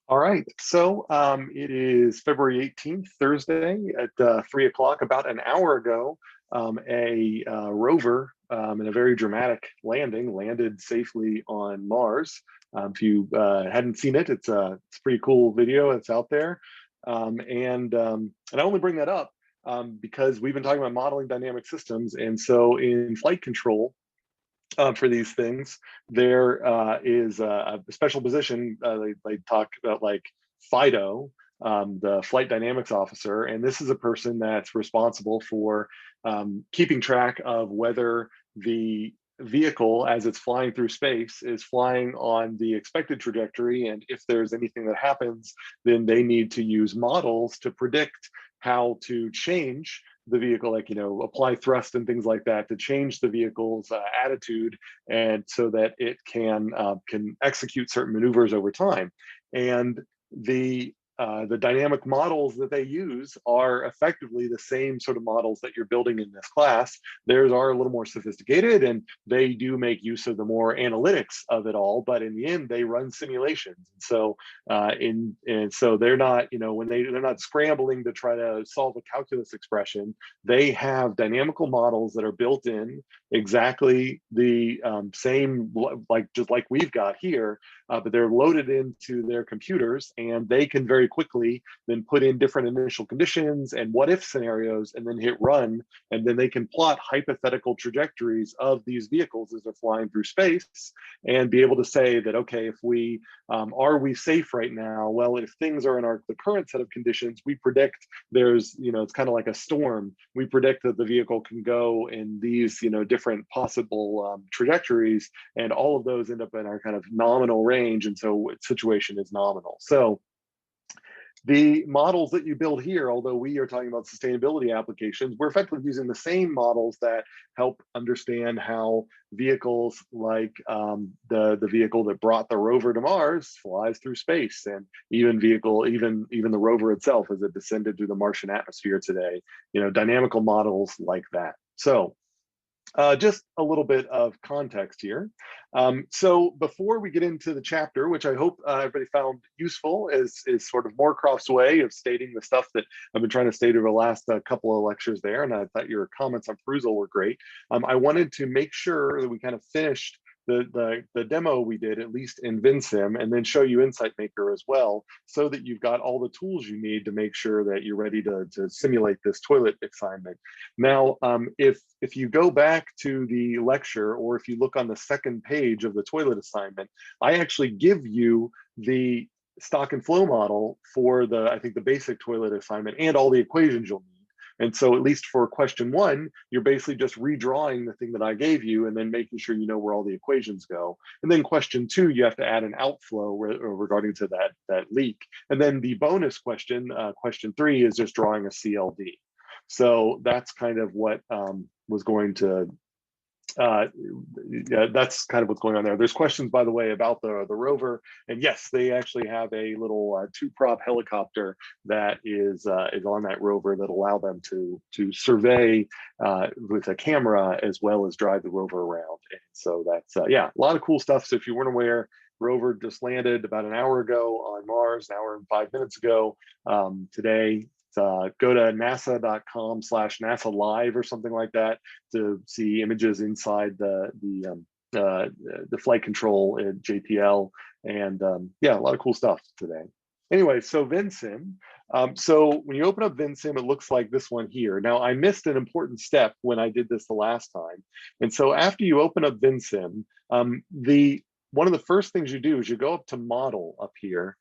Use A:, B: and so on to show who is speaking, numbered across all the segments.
A: All right, so it is February 18th, Thursday at 3 o'clock. About an hour ago, a rover in a very dramatic landing landed safely on Mars. If you hadn't seen it, it's a pretty cool video. It's out there. And I only bring that up because we've been talking about modeling dynamic systems. And so in flight control, for these things, there is a special position. They talk about like FIDO, the flight dynamics officer, and this is a person that's responsible for keeping track of whether the vehicle as it's flying through space is flying on the expected trajectory, and if there's anything that happens, then they need to use models to predict how to change the vehicle, like, apply thrust and things like that to change the vehicle's attitude, and so that it can execute certain maneuvers over time. And the dynamic models that they use are effectively the same sort of models that you're building in this class. Theirs are a little more sophisticated, and they do make use of the more analytics of it all. But in the end, they run simulations. And so, so they're not, when they're not scrambling to try to solve a calculus expression. They have dynamical models that are built in exactly the same, just like we've got here, but they're loaded into their computers, and they can very quickly then put in different initial conditions and what if scenarios, and then hit run, and then they can plot hypothetical trajectories of these vehicles as they're flying through space, and be able to say that, okay, if we are we safe right now? Well, if things are in the current set of conditions, we predict there's, it's kind of like a storm. We predict that the vehicle can go in these, different possible trajectories, and all of those end up in our kind of nominal range, and so situation is nominal. So the models that you build here, although we are talking about sustainability applications, we're effectively using the same models that help understand how vehicles like the vehicle that brought the rover to Mars flies through space, and even the rover itself as it descended through the Martian atmosphere today. Dynamical models like that. So just a little bit of context here. So before we get into the chapter, which I hope everybody found useful, is sort of Morecroft's way of stating the stuff that I've been trying to state over the last couple of lectures there, and I thought your comments on perusal were great. I wanted to make sure that we kind of finished the demo we did, at least in Vensim, and then show you Insight Maker as well, so that you've got all the tools you need to make sure that you're ready to simulate this toilet assignment. Now, if you go back to the lecture, or if you look on the second page of the toilet assignment, I actually give you the stock and flow model for I think the basic toilet assignment, and all the equations you'll need. And so at least for question 1, you're basically just redrawing the thing that I gave you, and then making sure you know where all the equations go. And then question 2, you have to add an outflow regarding to that leak. And then the bonus question, question 3, is just drawing a CLD. So that's kind of what was going to yeah, that's kind of what's going on there. There's questions, by the way, about the rover, and yes, they actually have a little 2-prop helicopter that is on that rover that allow them to survey with a camera as well as drive the rover around. And so that's yeah, a lot of cool stuff. So if you weren't aware, rover just landed about an hour ago on Mars, an hour and 5 minutes ago today. Go to nasa.com/NASA Live or something like that to see images inside the flight control at JPL, and yeah, a lot of cool stuff today. Anyway, so Vensim. So when you open up Vensim, it looks like this one here. Now, I missed an important step when I did this the last time, and so after you open up Vensim, one of the first things you do is you go up to Model up here,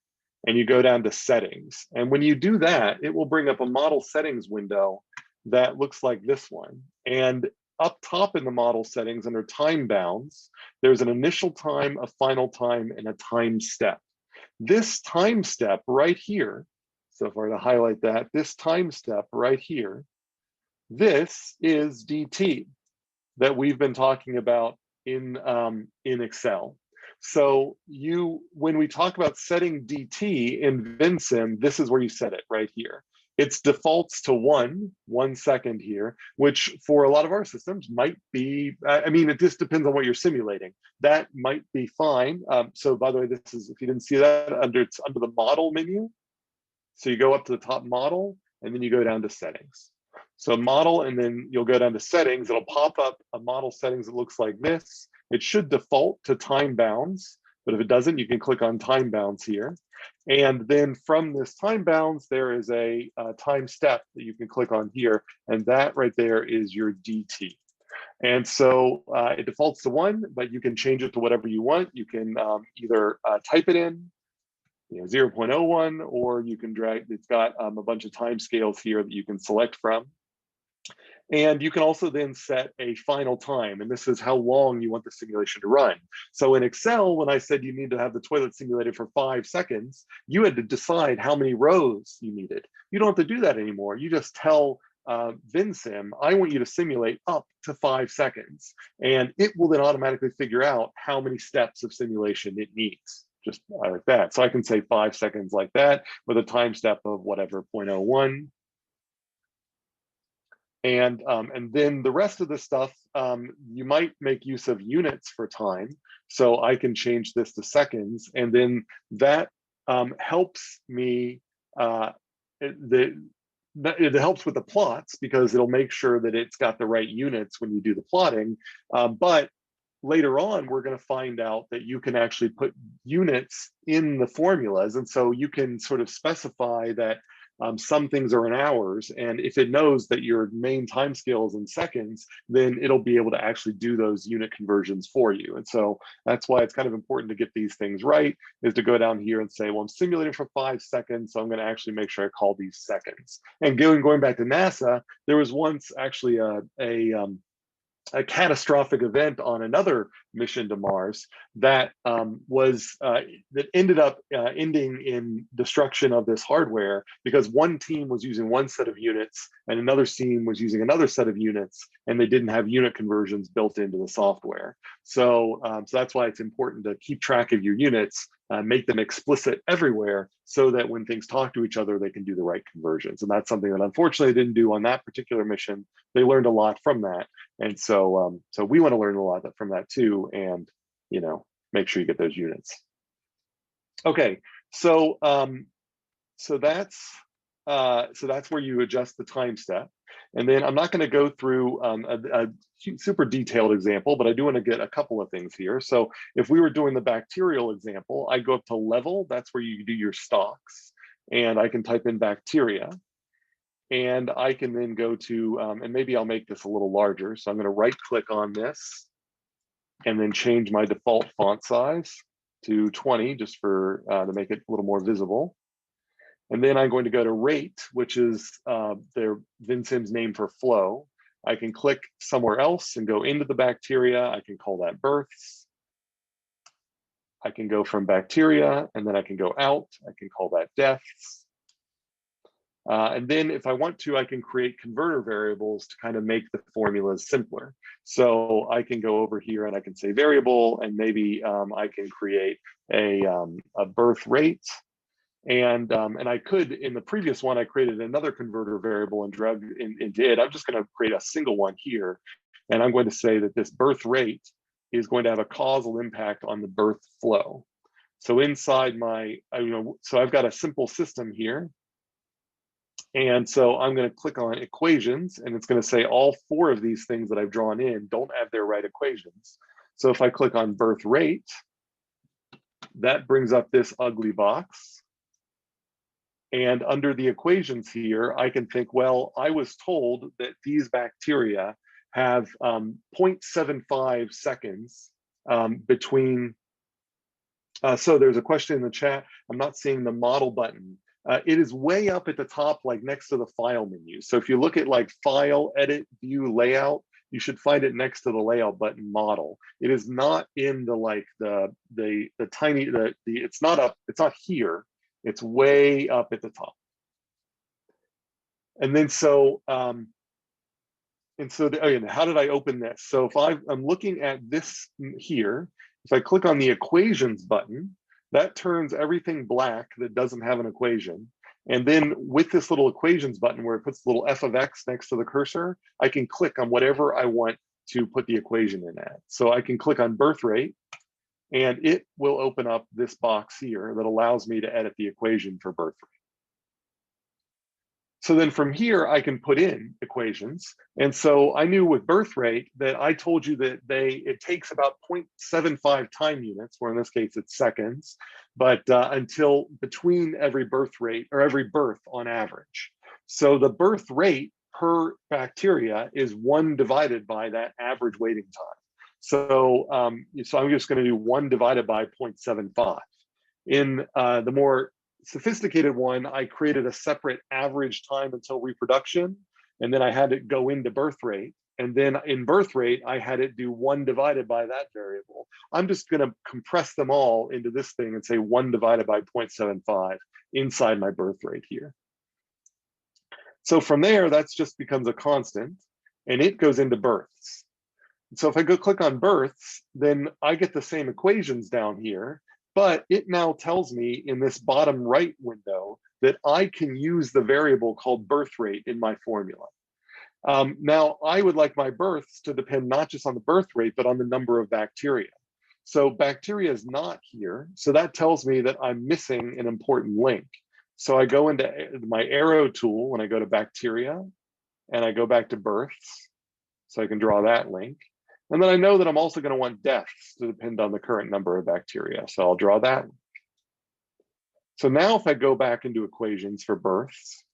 A: and you go down to Settings. And when you do that, it will bring up a model settings window that looks like this one. And up top in the model settings under time bounds, there's an initial time, a final time, and a time step. This time step right here, so if I were to highlight that, this time step right here, this is DT that we've been talking about in Excel. So when we talk about setting DT in Vensim, this is where you set it right here. It's defaults to 1 second here, which for a lot of our systems might be, I mean, it just depends on what you're simulating. That might be fine. So by the way, this is, if you didn't see that, it's under the model menu. So you go up to the top model, and then you go down to settings. So model, and then you'll go down to settings. It'll pop up a model settings that looks like this. It should default to time bounds, but if it doesn't, you can click on time bounds here. And then from this time bounds, there is a time step that you can click on here. And that right there is your DT. And so it defaults to 1, but you can change it to whatever you want. You can either type it in, 0.01, or you can drag, it's got a bunch of time scales here that you can select from. And you can also then set a final time, and this is how long you want the simulation to run. So in Excel, when I said you need to have the toilet simulated for 5 seconds, you had to decide how many rows you needed. You don't have to do that anymore. You just tell Vensim, I want you to simulate up to 5 seconds, and it will then automatically figure out how many steps of simulation it needs. Just like that. So I can say 5 seconds like that with a time step of whatever, 0.01. And then the rest of the stuff, you might make use of units for time. So I can change this to seconds, and then that helps me, it helps with the plots because it'll make sure that it's got the right units when you do the plotting. But later on, we're going to find out that you can actually put units in the formulas. And so you can sort of specify that some things are in hours. And if it knows that your main time scale is in seconds, then it'll be able to actually do those unit conversions for you. And so that's why it's kind of important to get these things right, is to go down here and say, well, I'm simulating for 5 seconds, so I'm going to actually make sure I call these seconds. And going back to NASA, there was once actually a catastrophic event on another mission to Mars that that ended up ending in destruction of this hardware, because one team was using one set of units and another team was using another set of units, and they didn't have unit conversions built into the software. So that's why it's important to keep track of your units, make them explicit everywhere, so that when things talk to each other, they can do the right conversions. And that's something that unfortunately they didn't do on that particular mission. They learned a lot from that. And so we want to learn a lot from that too, and make sure you get those units. Okay, so that's where you adjust the time step. And then I'm not going to go through a super detailed example, but I do want to get a couple of things here. So if we were doing the bacterial example, I go up to level, that's where you do your stocks, and I can type in bacteria. And I can then go to, and maybe I'll make this a little larger. So I'm going to right click on this and then change my default font size to 20, just for to make it a little more visible. And then I'm going to go to rate, which is their Vensim's name for flow. I can click somewhere else and go into the bacteria. I can call that births. I can go from bacteria, and then I can go out. I can call that deaths. And then if I want to, I can create converter variables to kind of make the formulas simpler. So I can go over here and I can say variable, and maybe I can create a birth rate. And I could, in the previous one, I created another converter variable and drug into it. I'm just going to create a single one here. And I'm going to say that this birth rate is going to have a causal impact on the birth flow. So inside my, so I've got a simple system here. And so I'm going to click on equations, and it's going to say all 4 of these things that I've drawn in don't have their right equations. So if I click on birth rate, that brings up this ugly box. And under the equations here, I can think, well, I was told that these bacteria have 0.75 seconds between. So there's a question in the chat. I'm not seeing the model button. It is way up at the top, like next to the file menu. So if you look at like file, edit, view, layout, you should find it next to the layout button, model. It is not in the like the tiny, it's not up, it's not here. It's way up at the top. And then so, how did I open this? So if I'm looking at this here, if I click on the equations button, that turns everything black that doesn't have an equation. And then with this little equations button where it puts the little f of x next to the cursor, I can click on whatever I want to put the equation in at. So I can click on birth rate, and it will open up this box here that allows me to edit the equation for birth rate. So then from here, I can put in equations. And so I knew with birth rate that I told you that it takes about 0.75 time units, or in this case, it's seconds, but until between every birth rate or every birth on average. So the birth rate per bacteria is 1 divided by that average waiting time. So, so I'm just going to do 1 divided by 0.75. In the more sophisticated one, I created a separate average time until reproduction, and then I had it go into birth rate. And then in birth rate, I had it do 1 divided by that variable. I'm just going to compress them all into this thing and say 1 divided by 0.75 inside my birth rate here. So from there, that just becomes a constant, and it goes into births. So if I go click on births, then I get the same equations down here, but it now tells me in this bottom right window that I can use the variable called birth rate in my formula. Now, I would like my births to depend not just on the birth rate, but on the number of bacteria. So bacteria is not here. So that tells me that I'm missing an important link. So I go into my arrow tool when I go to bacteria, and I go back to births. So I can draw that link. And then I know that I'm also going to want deaths to depend on the current number of bacteria. So I'll draw that. So now if I go back into equations for births,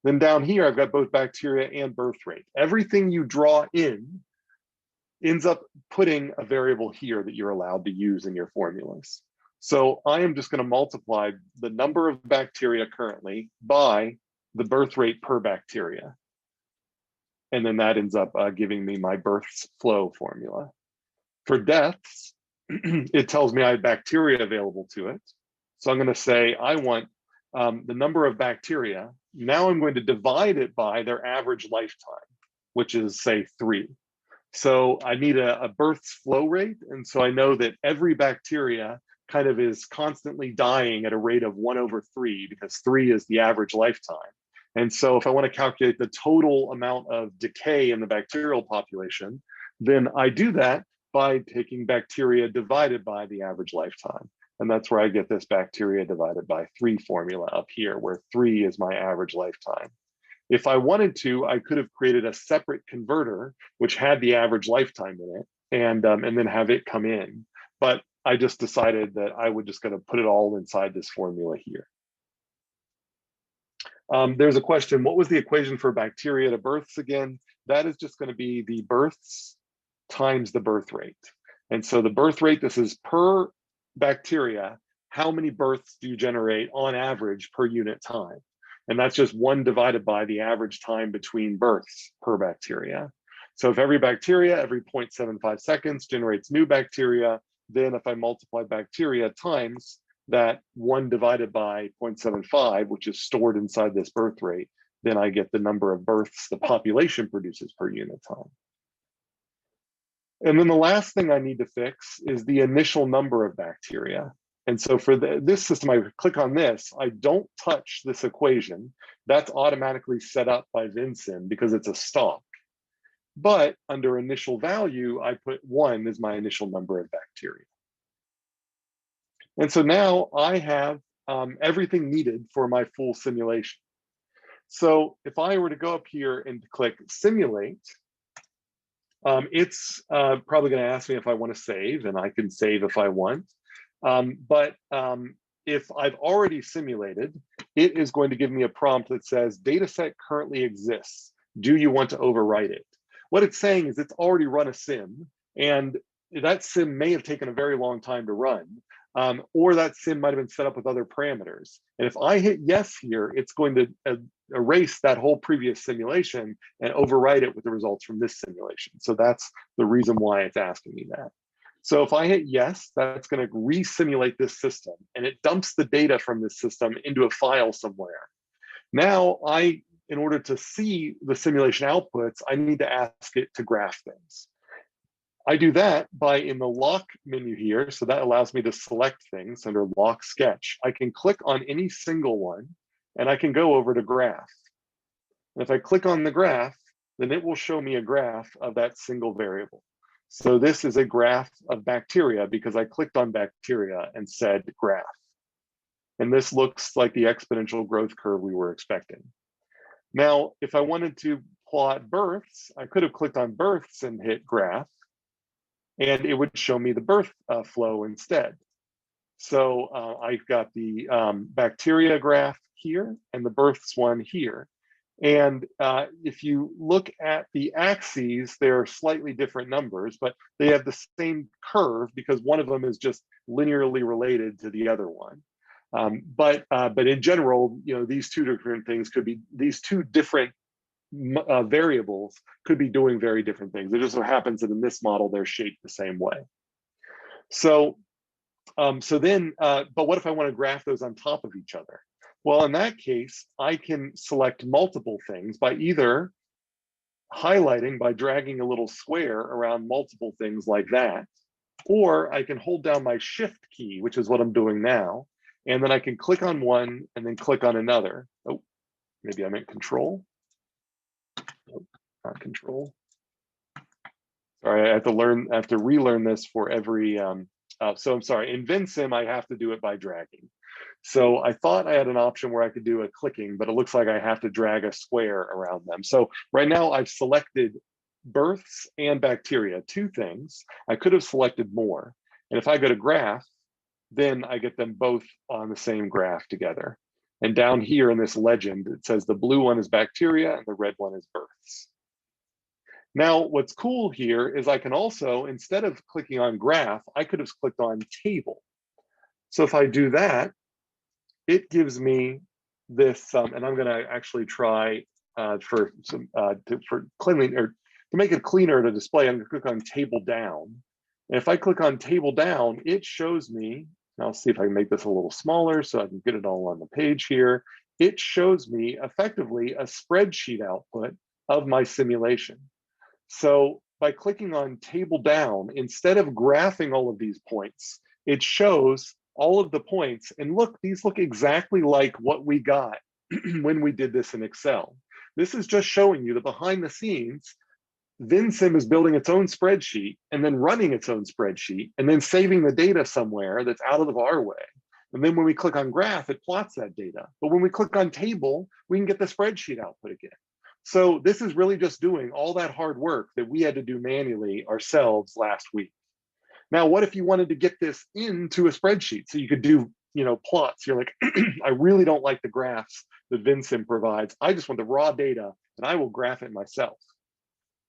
A: then down here, I've got both bacteria and birth rate. Everything you draw in ends up putting a variable here that you're allowed to use in your formulas. So I am just going to multiply the number of bacteria currently by the birth rate per bacteria. And then that ends up giving me my births flow formula. For deaths, it tells me I have bacteria available to it. So I'm going to say I want the number of bacteria. Now I'm going to divide it by their average lifetime, which is, say, 3. So I need a births flow rate. And so I know that every bacteria kind of is constantly dying at a rate of 1/3, because 3 is the average lifetime. And so if I want to calculate the total amount of decay in the bacterial population, then I do that by taking bacteria divided by the average lifetime. And that's where I get this bacteria divided by 3 formula up here, where 3 is my average lifetime. If I wanted to, I could have created a separate converter which had the average lifetime in it, and then have it come in. But I just decided that I would just going to put it all inside this formula here. There's a question, what was the equation for bacteria to births again? That is just going to be the births times the birth rate. And so the birth rate, this is per bacteria, how many births do you generate on average per unit time? And that's just 1 divided by the average time between births per bacteria. So if every bacteria every 0.75 seconds generates new bacteria, then if I multiply bacteria times that 1 divided by 0.75, which is stored inside this birth rate, then I get the number of births the population produces per unit time. And then the last thing I need to fix is the initial number of bacteria. And so for this system, I click on this, I don't touch this equation. That's automatically set up by Vensim because it's a stock. But under initial value, I put 1 as my initial number of bacteria. And so now I have everything needed for my full simulation. So if I were to go up here and click simulate, it's probably going to ask me if I want to save, and I can save if I want. But if I've already simulated, it is going to give me a prompt that says, dataset currently exists. Do you want to overwrite it? What it's saying is it's already run a sim, and that sim may have taken a very long time to run. Or that sim might have been set up with other parameters. And if I hit yes here, it's going to erase that whole previous simulation and overwrite it with the results from this simulation. So that's the reason why it's asking me that. So if I hit yes, that's going to re-simulate this system, and it dumps the data from this system into a file somewhere. Now, in order to see the simulation outputs, I need to ask it to graph things. I do that by in the lock menu here. So that allows me to select things under lock sketch. I can click on any single one, and I can go over to graph. And if I click on the graph, then it will show me a graph of that single variable. So this is a graph of bacteria because I clicked on bacteria and said graph. And this looks like the exponential growth curve we were expecting. Now, if I wanted to plot births, I could have clicked on births and hit graph, and it would show me the birth flow instead. So I've got the bacteria graph here and the births one here. And if you look at the axes, they're slightly different numbers, but they have the same curve because one of them is just linearly related to the other one. But in general, these two different things could be, these two different variables could be doing very different things. It just so happens that in this model, they're shaped the same way. So, but what if I want to graph those on top of each other? Well, in that case, I can select multiple things by either highlighting by dragging a little square around multiple things like that, or I can hold down my shift key, which is what I'm doing now, and then I can click on one and then click on another. Oh, maybe I meant control. Nope, not control. Sorry, I have to relearn this for every, so I'm sorry, in Vensim, I have to do it by dragging. So I thought I had an option where I could do a clicking, but it looks like I have to drag a square around them. So right now I've selected births and bacteria, two things. I could have selected more. And if I go to graph, then I get them both on the same graph together. And down here in this legend, it says the blue one is bacteria and the red one is births. Now, what's cool here is I can also, instead of clicking on graph, I could have clicked on table. So if I do that, it gives me this, and I'm going to actually try for cleanly, or to make it cleaner to display, I'm going to click on table down. And if I click on table down, it shows me, and I'll see if I can make this a little smaller so I can get it all on the page here. It shows me effectively a spreadsheet output of my simulation. So by clicking on table down, instead of graphing all of these points, it shows all of the points. And look, these look exactly like what we got when we did this in Excel. This is just showing you that behind the scenes, Vensim is building its own spreadsheet and then running its own spreadsheet and then saving the data somewhere that's out of our way. And then when we click on graph, it plots that data. But when we click on table, we can get the spreadsheet output again. So this is really just doing all that hard work that we had to do manually ourselves last week. Now, what if you wanted to get this into a spreadsheet so you could do, plots? You're like, I really don't like the graphs that Vensim provides. I just want the raw data and I will graph it myself.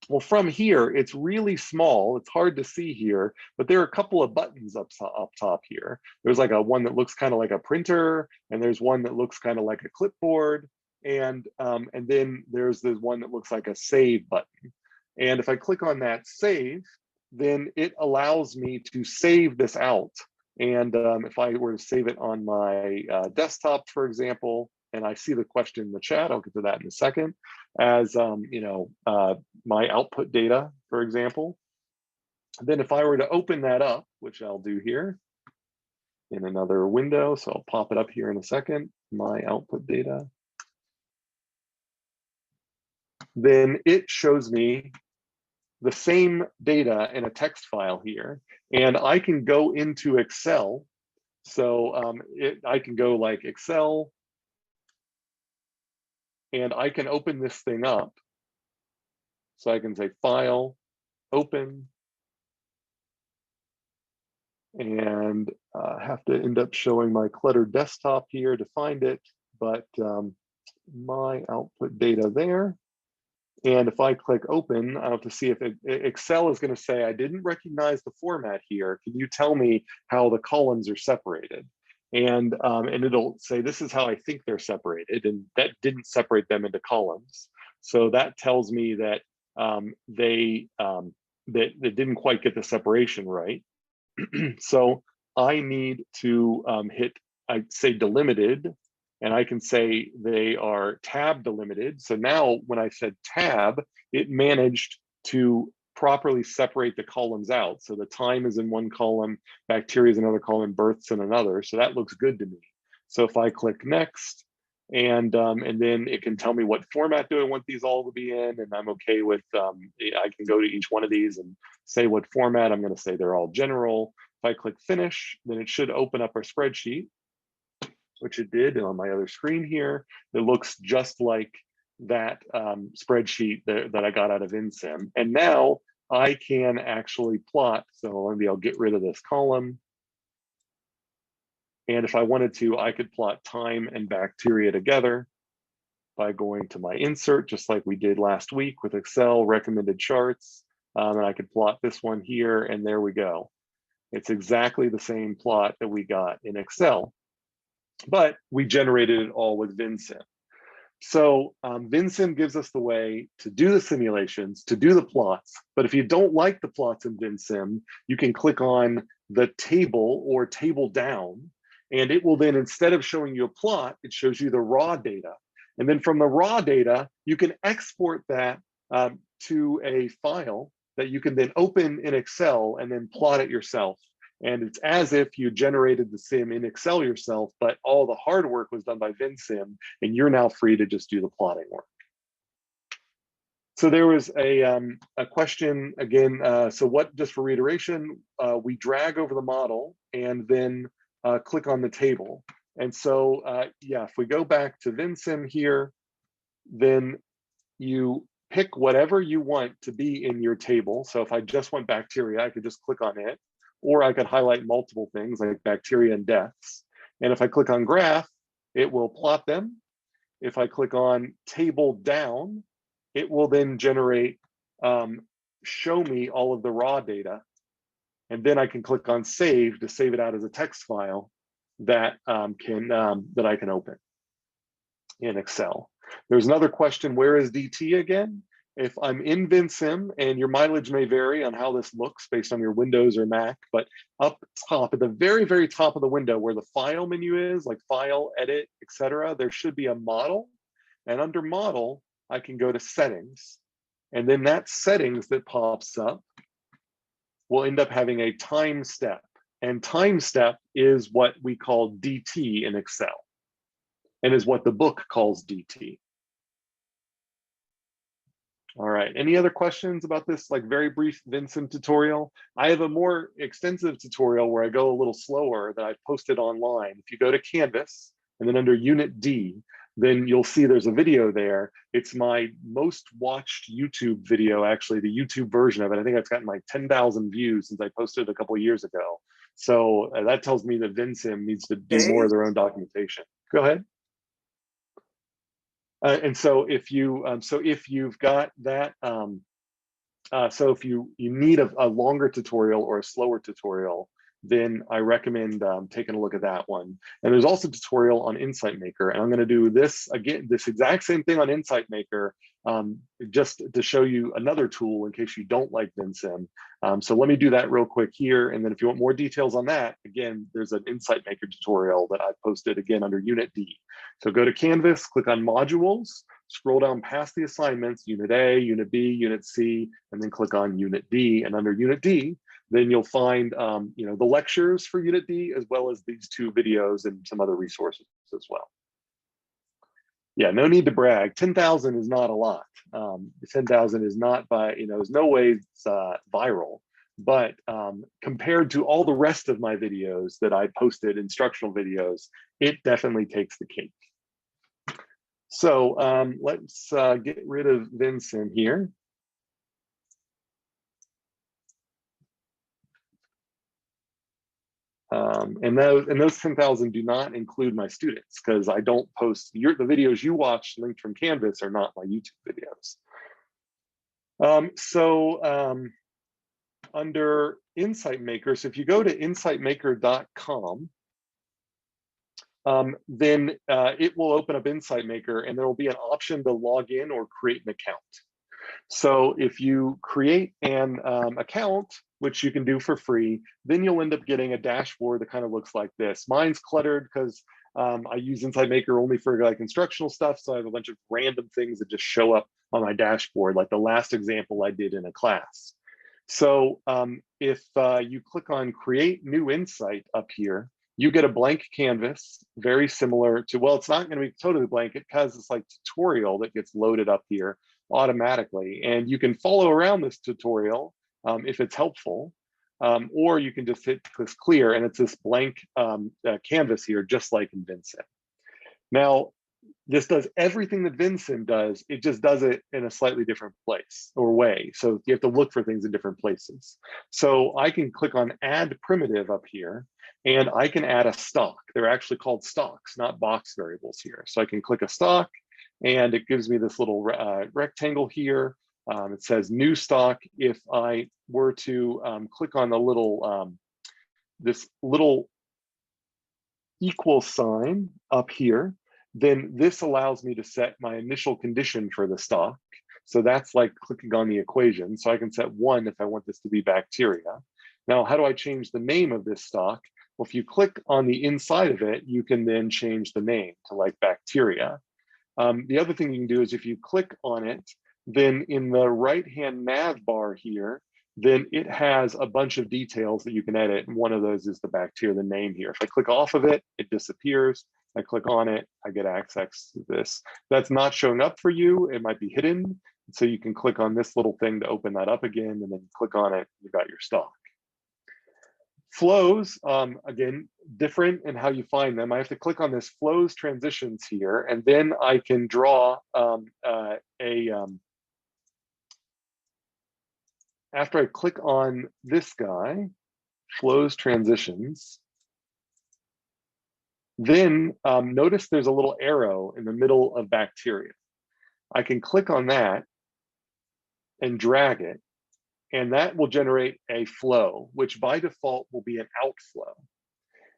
A: Well, from here, it's really small. It's hard to see here, but there are a couple of buttons up top here. There's like one that looks kind of like a printer, and there's one that looks kind of like a clipboard. And then there's this one that looks like a save button. And if I click on that save, then it allows me to save this out. And if I were to save it on my desktop, for example, and I see the question in the chat, I'll get to that in a second, as my output data, for example. Then if I were to open that up, which I'll do here in another window, so I'll pop it up here in a second, my output data. Then it shows me the same data in a text file here, and I can go into Excel. So I can go like Excel, and I can open this thing up. So I can say File, Open, and have to end up showing my cluttered desktop here to find it, but my output data there. And if I click open, I have to see if Excel is going to say, I didn't recognize the format here. Can you tell me how the columns are separated? And it'll say, this is how I think they're separated. And that didn't separate them into columns. So that tells me that they didn't quite get the separation right. So I need to I'd say delimited, and I can say they are tab delimited. So now when I said tab, it managed to properly separate the columns out. So the time is in one column, bacteria is another column, births in another. So that looks good to me. So if I click next, and then it can tell me what format do I want these all to be in, and I'm okay with, I can go to each one of these and say what format. I'm going to say they're all general. If I click finish, then it should open up our spreadsheet, which it did on my other screen here. It looks just like that spreadsheet that I got out of Vensim. And now I can actually plot. So maybe I'll get rid of this column. And if I wanted to, I could plot time and bacteria together by going to my insert, just like we did last week with Excel recommended charts. And I could plot this one here, and there we go. It's exactly the same plot that we got in Excel, but we generated it all with Vensim. So Vensim gives us the way to do the simulations, to do the plots. But if you don't like the plots in Vensim, you can click on the table or table down, and it will then, instead of showing you a plot, it shows you the raw data. And then from the raw data, you can export that to a file that you can then open in Excel and then plot it yourself. And it's as if you generated the sim in Excel yourself, but all the hard work was done by Vensim, and you're now free to just do the plotting work. So there was a question again. So what, just for reiteration, we drag over the model and then click on the table. And so, yeah, if we go back to Vensim here, then you pick whatever you want to be in your table. So if I just want bacteria, I could just click on it, or I could highlight multiple things like bacteria and deaths. And if I click on graph, it will plot them. If I click on table down, it will then generate, show me all of the raw data. And then I can click on save to save it out as a text file that that I can open in Excel. There's another question, where is DT again? If I'm in Vensim, and your mileage may vary on how this looks based on your Windows or Mac, but up top at the very, very top of the window where the file menu is, like file, edit, etc., there should be a model. And under model, I can go to settings. And then that settings that pops up will end up having a time step. And time step is what we call DT in Excel, and is what the book calls DT. All right, any other questions about this like very brief Vensim tutorial? I have a more extensive tutorial where I go a little slower that I've posted online. If you go to Canvas and then under Unit D, then you'll see there's a video there. It's my most watched YouTube video, actually, the YouTube version of it. I think I've gotten like 10,000 views since I posted it a couple of years ago. So that tells me that Vensim needs to do more of their own documentation. Go ahead. And so if you if you've got that, so if you need a longer tutorial or a slower tutorial, then I recommend taking a look at that one. And there's also a tutorial on Insight Maker, and I'm going to do this again, this exact same thing on Insight Maker, just to show you another tool in case you don't like Vensim. So let me do that real quick here, and then if you want more details on that, again, there's an Insight Maker tutorial that I posted again under Unit D. So go to Canvas, click on Modules, scroll down past the assignments, Unit A, Unit B, Unit C, and then click on Unit D. And under Unit D, then you'll find the lectures for Unit D, as well as these two videos and some other resources as well. Yeah, no need to brag. 10,000 is not a lot. 10,000 is not by, there's no way it's viral, but compared to all the rest of my videos that I posted, instructional videos, it definitely takes the cake. So let's get rid of Vensim here. And those 10,000 do not include my students, because I don't post the videos you watch linked from Canvas are not my YouTube videos. Under Insight Maker, so if you go to insightmaker.com, then it will open up Insight Maker, and there will be an option to log in or create an account. So if you create an account, which you can do for free, then you'll end up getting a dashboard that kind of looks like this. Mine's cluttered because I use Insight Maker only for like instructional stuff. So I have a bunch of random things that just show up on my dashboard, like the last example I did in a class. So if you click on Create New Insight up here, You get a blank canvas, very similar to, well, it's not going to be totally blank. It has this like tutorial that gets loaded up here automatically. And you can follow around this tutorial if it's helpful, or you can just hit this clear and it's this blank canvas here, just like in Vensim. Now, this does everything that Vensim does, it just does it in a slightly different place or way. So you have to look for things in different places. So I can click on add primitive up here and I can add a stock. They're actually called stocks, not box variables here. So I can click a stock and it gives me this little rectangle here. It says new stock. If I were to click on the little, this little equal sign up here, then this allows me to set my initial condition for the stock. So that's like clicking on the equation. So I can set 1 if I want this to be bacteria. Now, how do I change the name of this stock? Well, if you click on the inside of it, you can then change the name to like bacteria. The other thing you can do is if you click on it, then in the right-hand nav bar here, then it has a bunch of details that you can edit. And one of those is the bacteria, the name here. If I click off of it, it disappears. I click on it, I get access to this. That's not showing up for you. It might be hidden. So you can click on this little thing to open that up again, and then click on it, you got your stock. Flows, again, different in how you find them. I have to click on this flows transitions here, and then I can draw after I click on this guy, flows transitions, then notice there's a little arrow in the middle of bacteria. I can click on that and drag it, and that will generate a flow, which by default will be an outflow.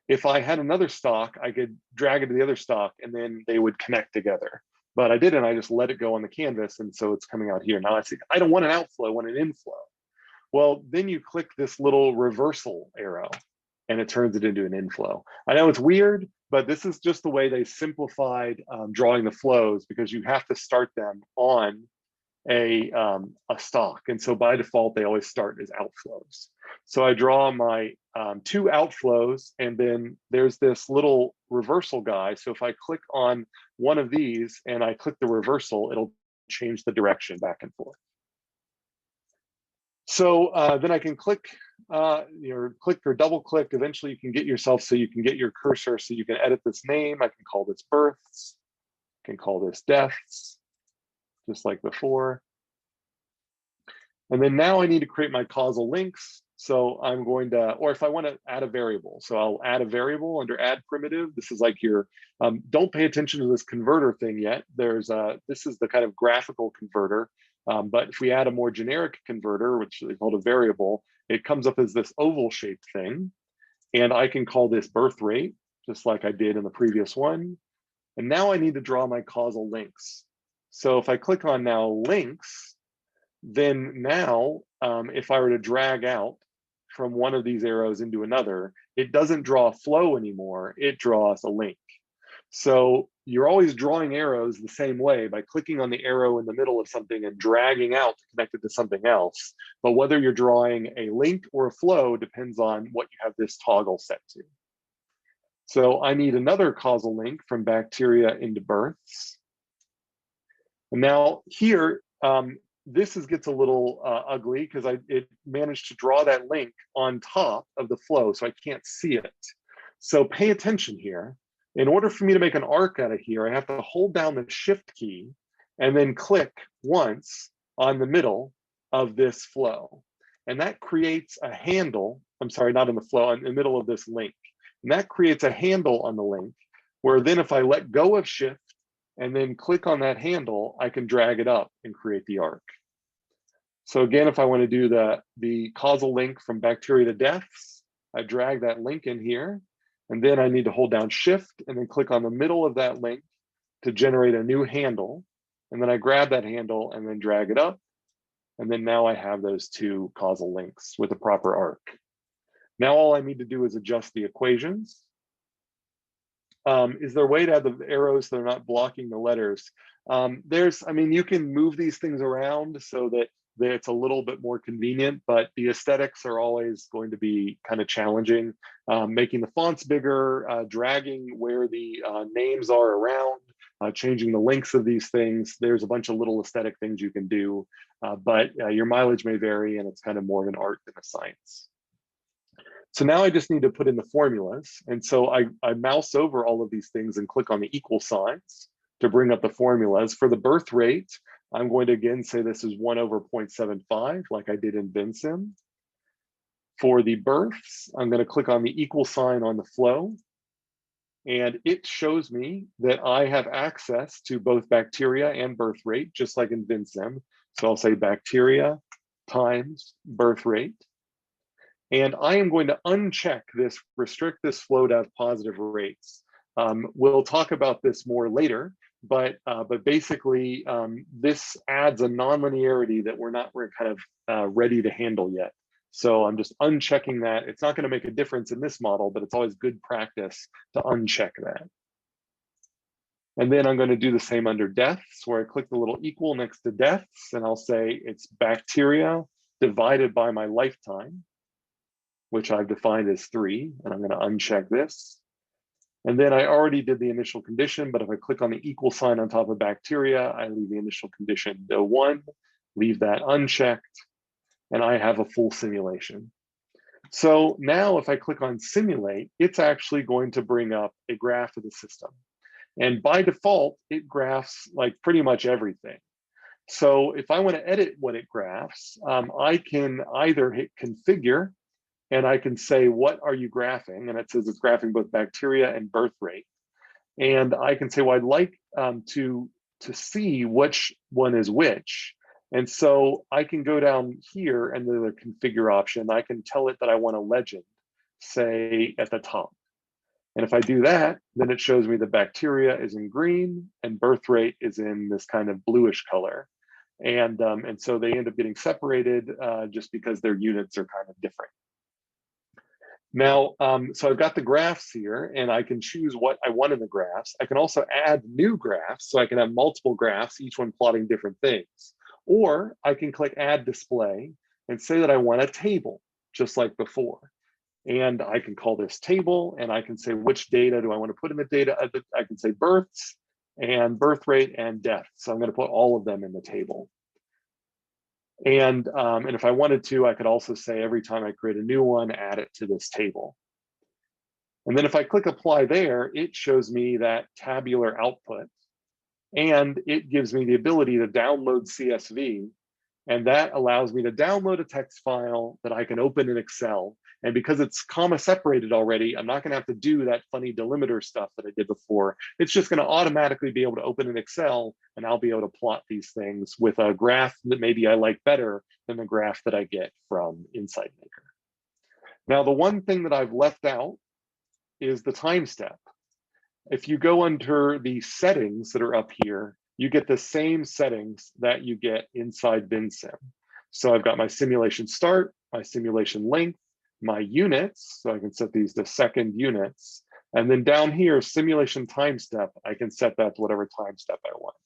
A: If I had another stock, I could drag it to the other stock and then they would connect together. But I didn't, I just let it go on the canvas, and so it's coming out here. Now I see, I don't want an outflow, I want an inflow. Well, then you click this little reversal arrow and it turns it into an inflow. I know it's weird, but this is just the way they simplified drawing the flows, because you have to start them on a stock. And so by default, they always start as outflows. So I draw my 2 outflows, and then there's this little reversal guy. So if I click on one of these and I click the reversal, it'll change the direction back and forth. So then I can click, click or double click. Eventually you can get yourself so you can get your cursor so you can edit this name. I can call this births, I can call this deaths, just like before. And then now I need to create my causal links. So I'm going to, or if I want to add a variable, so I'll add a variable under add primitive. This is like your, don't pay attention to this converter thing yet. There's this is the kind of graphical converter. But if we add a more generic converter, which is called a variable, it comes up as this oval shaped thing. And I can call this birth rate, just like I did in the previous one. And now I need to draw my causal links. So if I click on now links, then now if I were to drag out from one of these arrows into another, it doesn't draw a flow anymore, it draws a link. So you're always drawing arrows the same way by clicking on the arrow in the middle of something and dragging out to connect it to something else. But whether you're drawing a link or a flow depends on what you have this toggle set to. So I need another causal link from bacteria into births. And now here, this gets a little ugly because it managed to draw that link on top of the flow, so I can't see it. So pay attention here. In order for me to make an arc out of here, I have to hold down the shift key and then click once on the middle of this flow. And that creates a handle, I'm sorry, not in the flow, in the middle of this link. And that creates a handle on the link, where then if I let go of shift and then click on that handle, I can drag it up and create the arc. So again, if I want to do the causal link from bacteria to deaths, I drag that link in here, and then I need to hold down shift and then click on the middle of that link to generate a new handle. And then I grab that handle and then drag it up. And then now I have those 2 causal links with a proper arc. Now all I need to do is adjust the equations. Is there a way to have the arrows so they're not blocking the letters? You can move these things around so that It's a little bit more convenient, but the aesthetics are always going to be kind of challenging. Making the fonts bigger, dragging where the names are around, changing the links of these things. There's a bunch of little aesthetic things you can do, but your mileage may vary, and it's kind of more of an art than a science. So now I just need to put in the formulas. And so I mouse over all of these things and click on the equal signs to bring up the formulas. For the birth rate, I'm going to again say this is 1 over 0.75, like I did in Vensim. For the births, I'm going to click on the equal sign on the flow. And it shows me that I have access to both bacteria and birth rate, just like in Vensim. So I'll say bacteria times birth rate. And I am going to uncheck this, restrict this flow to have positive rates. We'll talk about this more later, but basically this adds a nonlinearity that we're kind of ready to handle yet. So I'm just unchecking that. It's not going to make a difference in this model, but it's always good practice to uncheck that. And then I'm going to do the same under deaths, where I click the little equal next to deaths, and I'll say it's bacteria divided by my lifetime, which I've defined as 3, and I'm going to uncheck this. And then I already did the initial condition, but if I click on the equal sign on top of bacteria, I leave the initial condition to 1, leave that unchecked, and I have a full simulation. So now if I click on simulate, it's actually going to bring up a graph of the system. And by default, it graphs like pretty much everything. So if I want to edit what it graphs, I can either hit configure, and I can say, what are you graphing? And it says it's graphing both bacteria and birth rate. And I can say, well, I'd like to see which one is which. And so I can go down here and there's a configure option. I can tell it that I want a legend, say at the top. And if I do that, then it shows me the bacteria is in green and birth rate is in this kind of bluish color. And so they end up getting separated just because their units are kind of different. Now, so I've got the graphs here, and I can choose what I want in the graphs. I can also add new graphs, so I can have multiple graphs, each one plotting different things. Or I can click Add Display and say that I want a table, just like before. And I can call this table, and I can say which data do I want to put in the data. I can say births and birth rate and death. So I'm going to put all of them in the table. And if I wanted to, I could also say every time I create a new one, add it to this table. And then if I click apply there, it shows me that tabular output. And it gives me the ability to download CSV. And that allows me to download a text file that I can open in Excel. And because it's comma separated already, I'm not going to have to do that funny delimiter stuff that I did before. It's just going to automatically be able to open in Excel, and I'll be able to plot these things with a graph that maybe I like better than the graph that I get from Insight Maker. Now, the one thing that I've left out is the time step. If you go under the settings that are up here, you get the same settings that you get inside Vensim. So I've got my simulation start, my simulation length, my units, so I can set these to second units. And then down here, simulation time step, I can set that to whatever time step I want.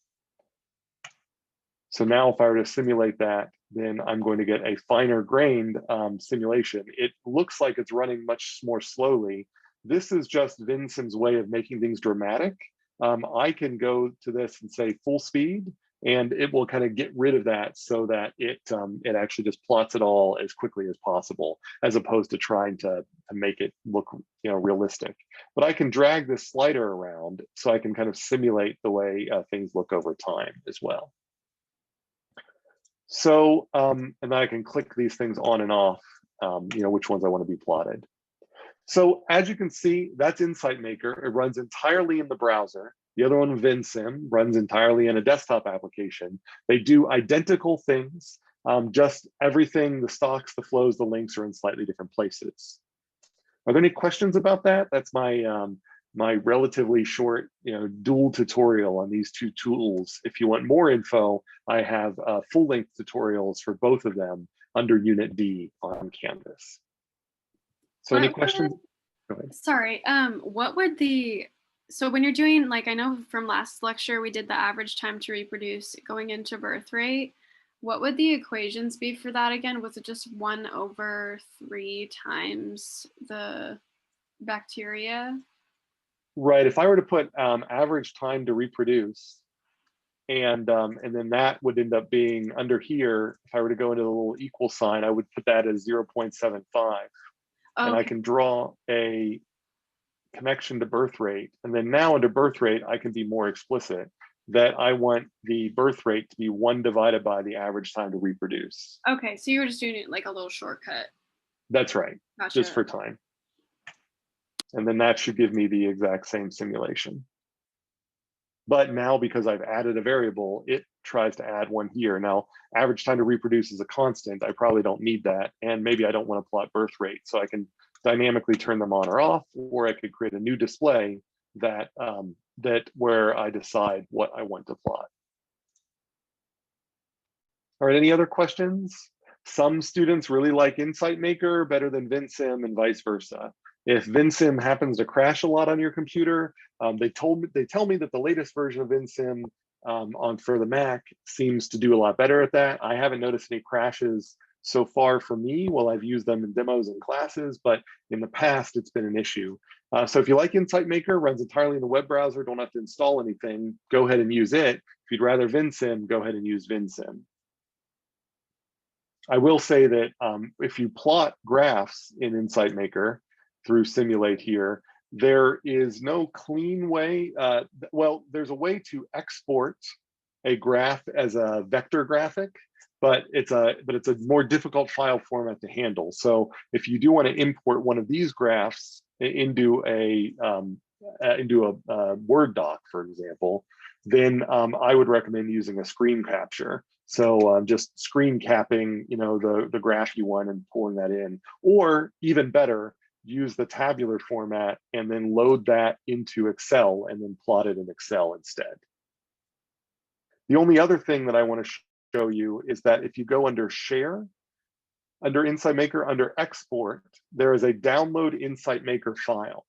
A: So now if I were to simulate that, then I'm going to get a finer grained simulation. It looks like it's running much more slowly. This is just Vensim's way of making things dramatic. I can go to this and say full speed, and it will kind of get rid of that so that it actually just plots it all as quickly as possible, as opposed to trying to make it look realistic. But I can drag this slider around so I can kind of simulate the way things look over time as well. So and then I can click these things on and off, which ones I want to be plotted. So as you can see, that's Insight Maker. It runs entirely in the browser. The other one, Vensim, runs entirely in a desktop application. They do identical things, just everything, the stocks, the flows, the links are in slightly different places. Are there any questions about that? That's my my relatively short, dual tutorial on these two tools. If you want more info, I have full-length tutorials for both of them under Unit D on Canvas. So any questions? Go ahead.
B: Sorry, what would so when you're doing, like, I know from last lecture, we did the average time to reproduce going into birth rate. What would the equations be for that again? Was it just 1/3 times the bacteria?
A: Right. If I were to put average time to reproduce, and then that would end up being under here. If I were to go into the little equal sign, I would put that as 0.75, and I
B: Okay.
A: can draw a connection to birth rate. And then now under birth rate, I can be more explicit that I want the birth rate to be 1 divided by the average time to reproduce.
B: Okay. So you were just doing it like a little shortcut.
A: That's right, just
B: Gotcha.
A: for time. And then that should give me the exact same simulation. But now, because I've added a variable, it tries to add one here. Now, average time to reproduce is a constant. I probably don't need that. And maybe I don't want to plot birth rate. So I can dynamically turn them on or off, or I could create a new display that, where I decide what I want to plot. All right, any other questions? Some students really like Insight Maker better than Vensim and vice versa. If Vensim happens to crash a lot on your computer, they tell me that the latest version of Vensim for the Mac seems to do a lot better at that. I haven't noticed any crashes so far for me while I've used them in demos and classes, but in the past it's been an issue. So if you like Insight Maker, runs entirely in the web browser, don't have to install anything, go ahead and use it. If you'd rather Vensim, go ahead and use Vensim. I will say that if you plot graphs in Insight Maker through Simulate here, there is no clean way. Well, there's a way to export a graph as a vector graphic, but it's a more difficult file format to handle. So if you do want to import one of these graphs into a Word doc, for example, then I would recommend using a screen capture. So just screen capping, the graph you want and pulling that in, or even better, use the tabular format and then load that into Excel and then plot it in Excel instead. The only other thing that I want to show you is that if you go under Share, under Insight Maker, under Export, there is a Download Insight Maker file.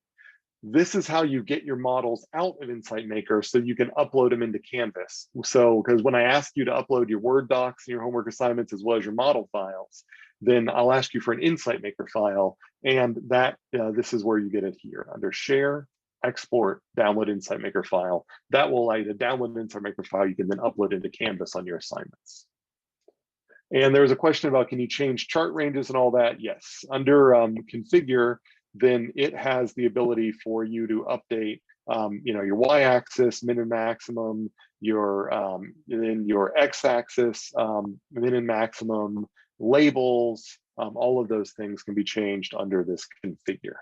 A: This is how you get your models out of Insight Maker so you can upload them into Canvas. So, because when I ask you to upload your Word docs and your homework assignments as well as your model files, then I'll ask you for an Insight Maker file, and that this is where you get it here under Share, Export, Download Insight Maker file. That will allow you to download an Insight Maker file you can then upload into Canvas on your assignments. And there's a question about, can you change chart ranges and all that? Yes, under Configure, then it has the ability for you to update, your y-axis, min and maximum, then your x-axis, min and maximum, labels, all of those things can be changed under this configure.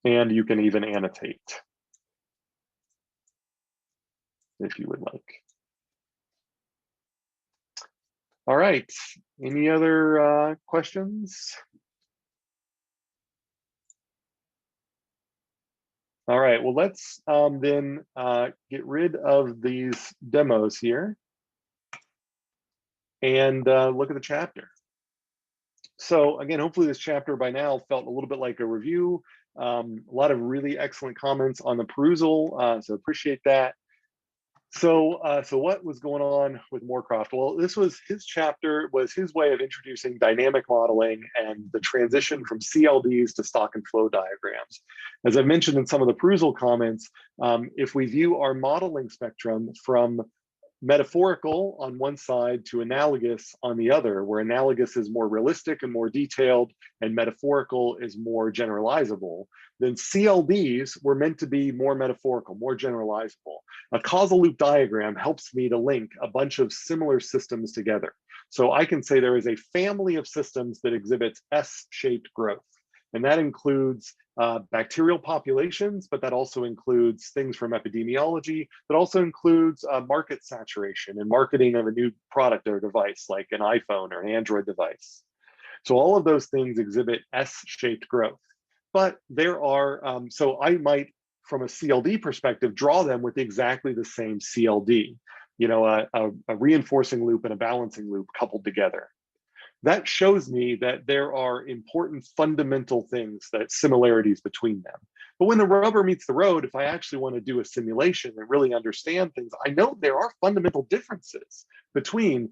A: And you can even annotate if you would like. All right, any other questions? All right, well, let's then get rid of these demos here and look at the chapter. So again, hopefully this chapter by now felt a little bit like a review. A lot of really excellent comments on the perusal, so appreciate that. So what was going on with Morecroft? Well, this was his chapter, was his way of introducing dynamic modeling and the transition from CLDs to stock and flow diagrams. As I mentioned in some of the perusal comments, if we view our modeling spectrum from metaphorical on one side to analogous on the other, where analogous is more realistic and more detailed and metaphorical is more generalizable, then CLDs were meant to be more metaphorical, more generalizable. A causal loop diagram helps me to link a bunch of similar systems together. So I can say there is a family of systems that exhibits S-shaped growth. And that includes bacterial populations, but that also includes things from epidemiology, that also includes market saturation and marketing of a new product or device like an iPhone or an Android device. So all of those things exhibit S-shaped growth. But there are, so I might, from a CLD perspective, draw them with exactly the same CLD, a reinforcing loop and a balancing loop coupled together. that shows me that there are important fundamental things, that similarities between them. But when the rubber meets the road, if I actually want to do a simulation and really understand things, I know there are fundamental differences between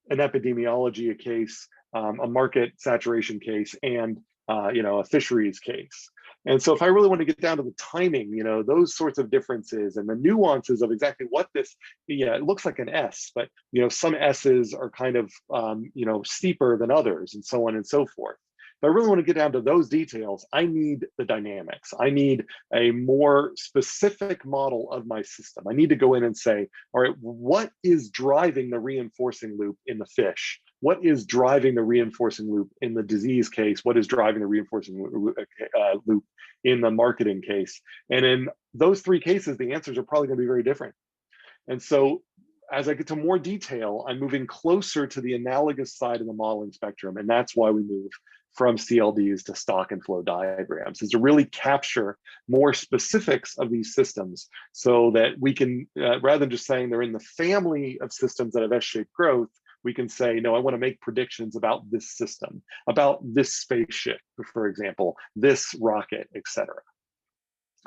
A: an epidemiology case, a market saturation case, and a fisheries case. And so if I really want to get down to the timing, those sorts of differences and the nuances of exactly what this, it looks like an S, but some S's are kind of steeper than others, and so on and so forth. If I really want to get down to those details, I need the dynamics. I need a more specific model of my system. I need to go in and say, all right, what is driving the reinforcing loop in the fish? What is driving the reinforcing loop in the disease case? What is driving the reinforcing loop in the marketing case? And in those three cases, the answers are probably going to be very different. And so as I get to more detail, I'm moving closer to the analogous side of the modeling spectrum. And that's why we move from CLDs to stock and flow diagrams, is to really capture more specifics of these systems so that we can, rather than just saying they're in the family of systems that have S-shaped growth, we can say, no, I want to make predictions about this system, about this spaceship, for example, this rocket, etc.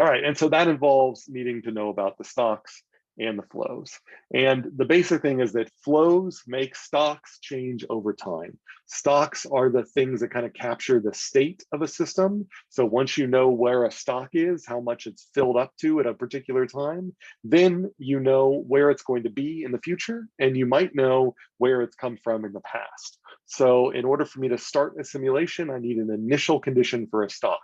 A: All right, and so that involves needing to know about the stocks and the flows. And the basic thing is that flows make stocks change over time. Stocks are the things that kind of capture the state of a system. So once you know where a stock is, how much it's filled up to at a particular time, then you know where it's going to be in the future, and you might know where it's come from in the past. So in order for me to start a simulation, I need an initial condition for a stock.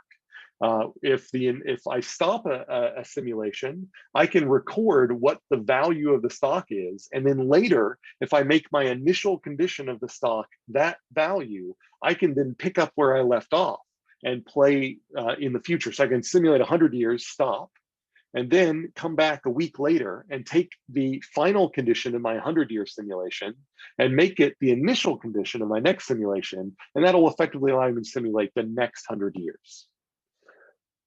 A: If I stop a simulation, I can record what the value of the stock is. And then later, if I make my initial condition of the stock that value, I can then pick up where I left off and play in the future. So I can simulate 100 years, stop, and then come back a week later and take the final condition in my 100-year simulation and make it the initial condition of my next simulation. And that'll effectively allow me to simulate the next 100 years.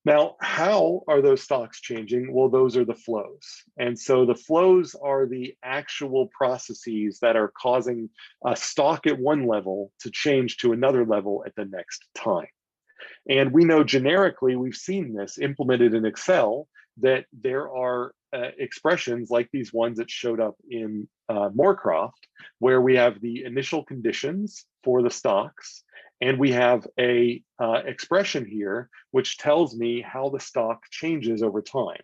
A: Now, how are those stocks changing? Well, those are the flows. And so the flows are the actual processes that are causing a stock at one level to change to another level at the next time. And we know generically, we've seen this implemented in Excel, that there are expressions like these ones that showed up in Morecroft, where we have the initial conditions for the stocks, and we have a expression here which tells me how the stock changes over time.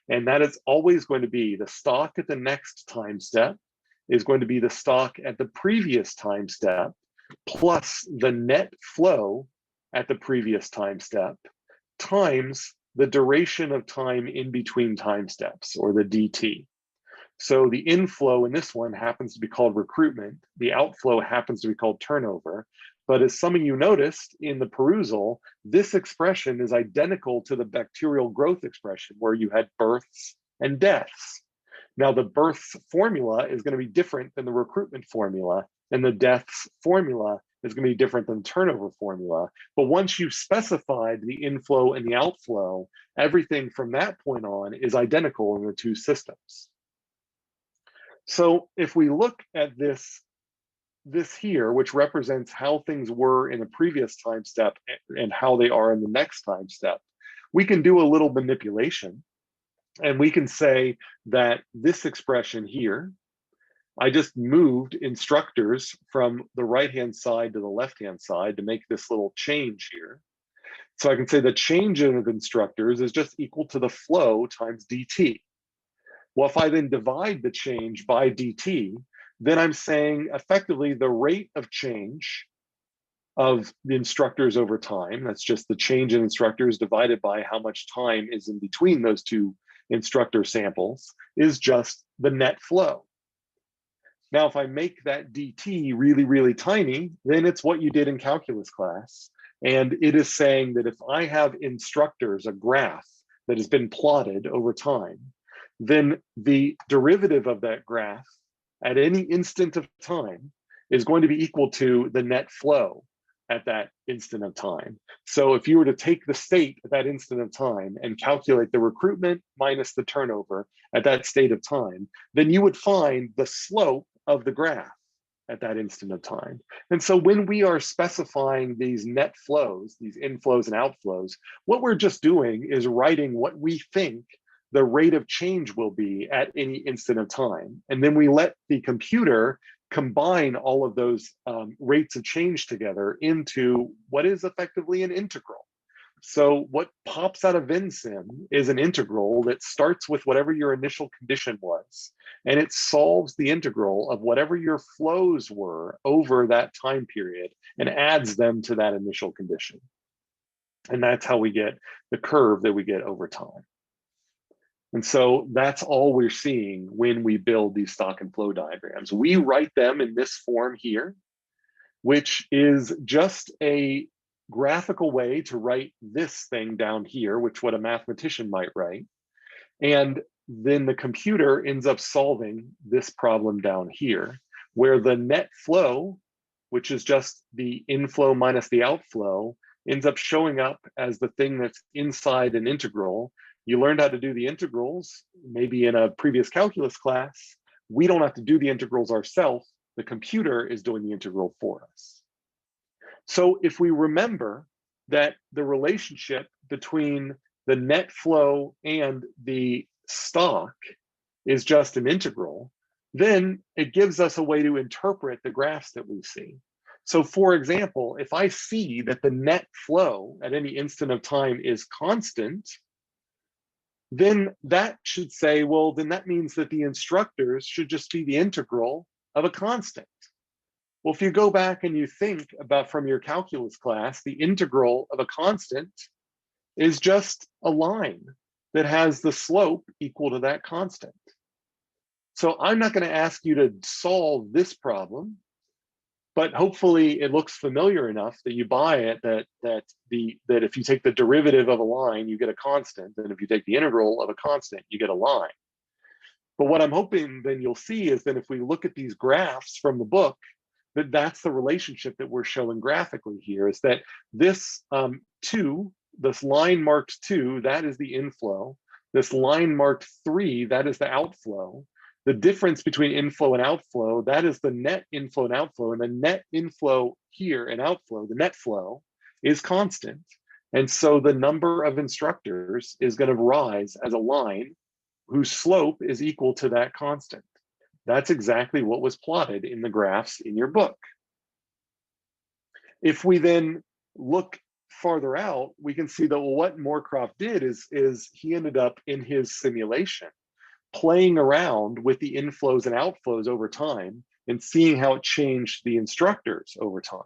A: And that is always going to be the stock at the next time step is going to be the stock at the previous time step plus the net flow at the previous time step times the duration of time in between time steps, or the DT. So the inflow in this one happens to be called recruitment. The outflow happens to be called turnover. But as some of you noticed in the perusal, this expression is identical to the bacterial growth expression where you had births and deaths. Now the births formula is going to be different than the recruitment formula, and the deaths formula is going to be different than the turnover formula. But once you've specified the inflow and the outflow, everything from that point on is identical in the two systems. So if we look at this here, which represents how things were in the previous time step and how they are in the next time step, we can do a little manipulation. And we can say that this expression here, I just moved instructors from the right-hand side to the left-hand side to make this little change here. So I can say the change of instructors is just equal to the flow times dt. Well, if I then divide the change by dt, then I'm saying effectively the rate of change of the instructors over time, that's just the change in instructors divided by how much time is in between those two instructor samples, is just the net flow. Now, if I make that dt really, really tiny, then it's what you did in calculus class. And it is saying that if I have instructors, a graph that has been plotted over time, then the derivative of that graph at any instant of time is going to be equal to the net flow at that instant of time. So if you were to take the state at that instant of time and calculate the recruitment minus the turnover at that state of time, then you would find the slope of the graph. at that instant of time. And so when we are specifying these net flows, these inflows and outflows, what we're just doing is writing what we think the rate of change will be at any instant of time. And then we let the computer combine all of those rates of change together into what is effectively an integral. So what pops out of Vensim is an integral that starts with whatever your initial condition was, and it solves the integral of whatever your flows were over that time period and adds them to that initial condition. And that's how we get the curve that we get over time. And so that's all we're seeing when we build these stock and flow diagrams. We write them in this form here, which is just a graphical way to write this thing down here, which what a mathematician might write. And then the computer ends up solving this problem down here, where the net flow, which is just the inflow minus the outflow, ends up showing up as the thing that's inside an integral. You learned how to do the integrals, maybe in a previous calculus class. We don't have to do the integrals ourselves. The computer is doing the integral for us. So if we remember that the relationship between the net flow and the stock is just an integral, then it gives us a way to interpret the graphs that we see. So for example, if I see that the net flow at any instant of time is constant, then that should say, well, then that means that the instructors should just be the integral of a constant. Well, if you go back and you think about from your calculus class, the integral of a constant is just a line that has the slope equal to that constant. So I'm not going to ask you to solve this problem, but hopefully it looks familiar enough that you buy it that if you take the derivative of a line, you get a constant, and if you take the integral of a constant, you get a line. But what I'm hoping then you'll see is that if we look at these graphs from the book, that's the relationship that we're showing graphically here, is that this 2, this line marked 2, that is the inflow. This line marked 3, that is the outflow. The difference between inflow and outflow, that is the net inflow and outflow. And the net inflow here and outflow, the net flow, is constant. And so the number of instructors is going to rise as a line whose slope is equal to that constant. That's exactly what was plotted in the graphs in your book. If we then look farther out, we can see that what Morecroft did is he ended up in his simulation playing around with the inflows and outflows over time and seeing how it changed the instructors over time.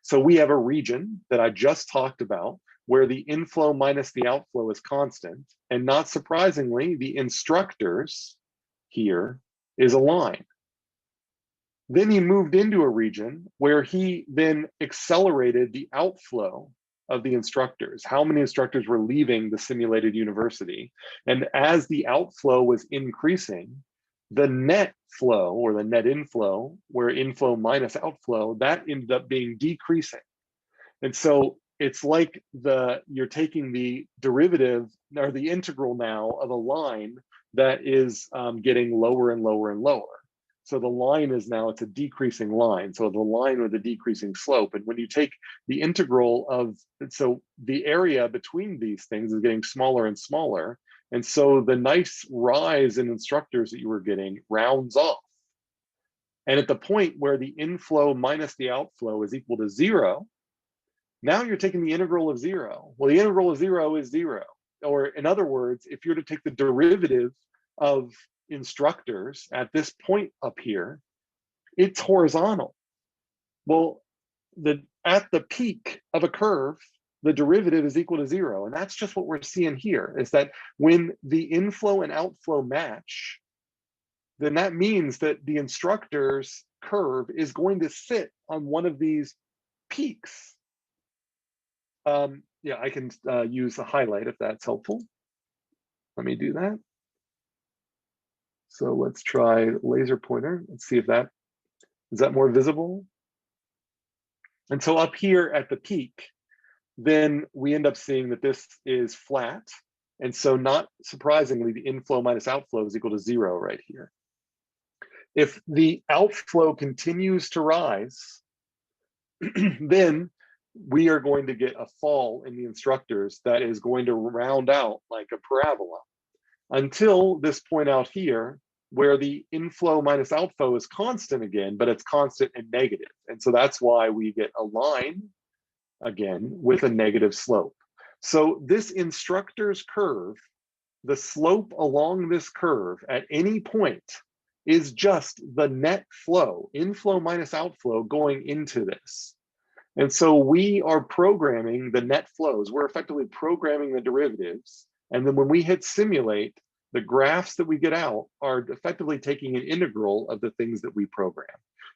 A: So we have a region that I just talked about where the inflow minus the outflow is constant. And not surprisingly, the instructors here is a line. Then he moved into a region where he then accelerated the outflow of the instructors, how many instructors were leaving the simulated university. And as the outflow was increasing, the net flow or the net inflow, where inflow minus outflow, that ended up being decreasing. And so it's like you're taking the derivative or the integral now of a line that is getting lower and lower and lower. So the line is now, it's a decreasing line. So the line with a decreasing slope. And when you take the integral of, so the area between these things is getting smaller and smaller. And so the nice rise in instructors that you were getting rounds off. And at the point where the inflow minus the outflow is equal to 0, now you're taking the integral of 0. Well, the integral of 0 is 0. Or in other words, if you're to take the derivative of instructors at this point up here, it's horizontal. Well, at the peak of a curve, the derivative is equal to 0. And that's just what we're seeing here, is that when the inflow and outflow match, then that means that the instructor's curve is going to sit on one of these peaks. Yeah, I can use a highlight if that's helpful. Let me do that. So let's try laser pointer. Let's see if is that more visible? And so up here at the peak, then we end up seeing that this is flat. And so not surprisingly, the inflow minus outflow is equal to 0 right here. If the outflow continues to rise, then we are going to get a fall in the instructors that is going to round out like a parabola until this point out here where the inflow minus outflow is constant again, but it's constant and negative. And so that's why we get a line again with a negative slope. So this instructor's curve, the slope along this curve at any point is just the net flow, inflow minus outflow going into this. And so we are programming the net flows. We're effectively programming the derivatives. And then when we hit simulate, the graphs that we get out are effectively taking an integral of the things that we program.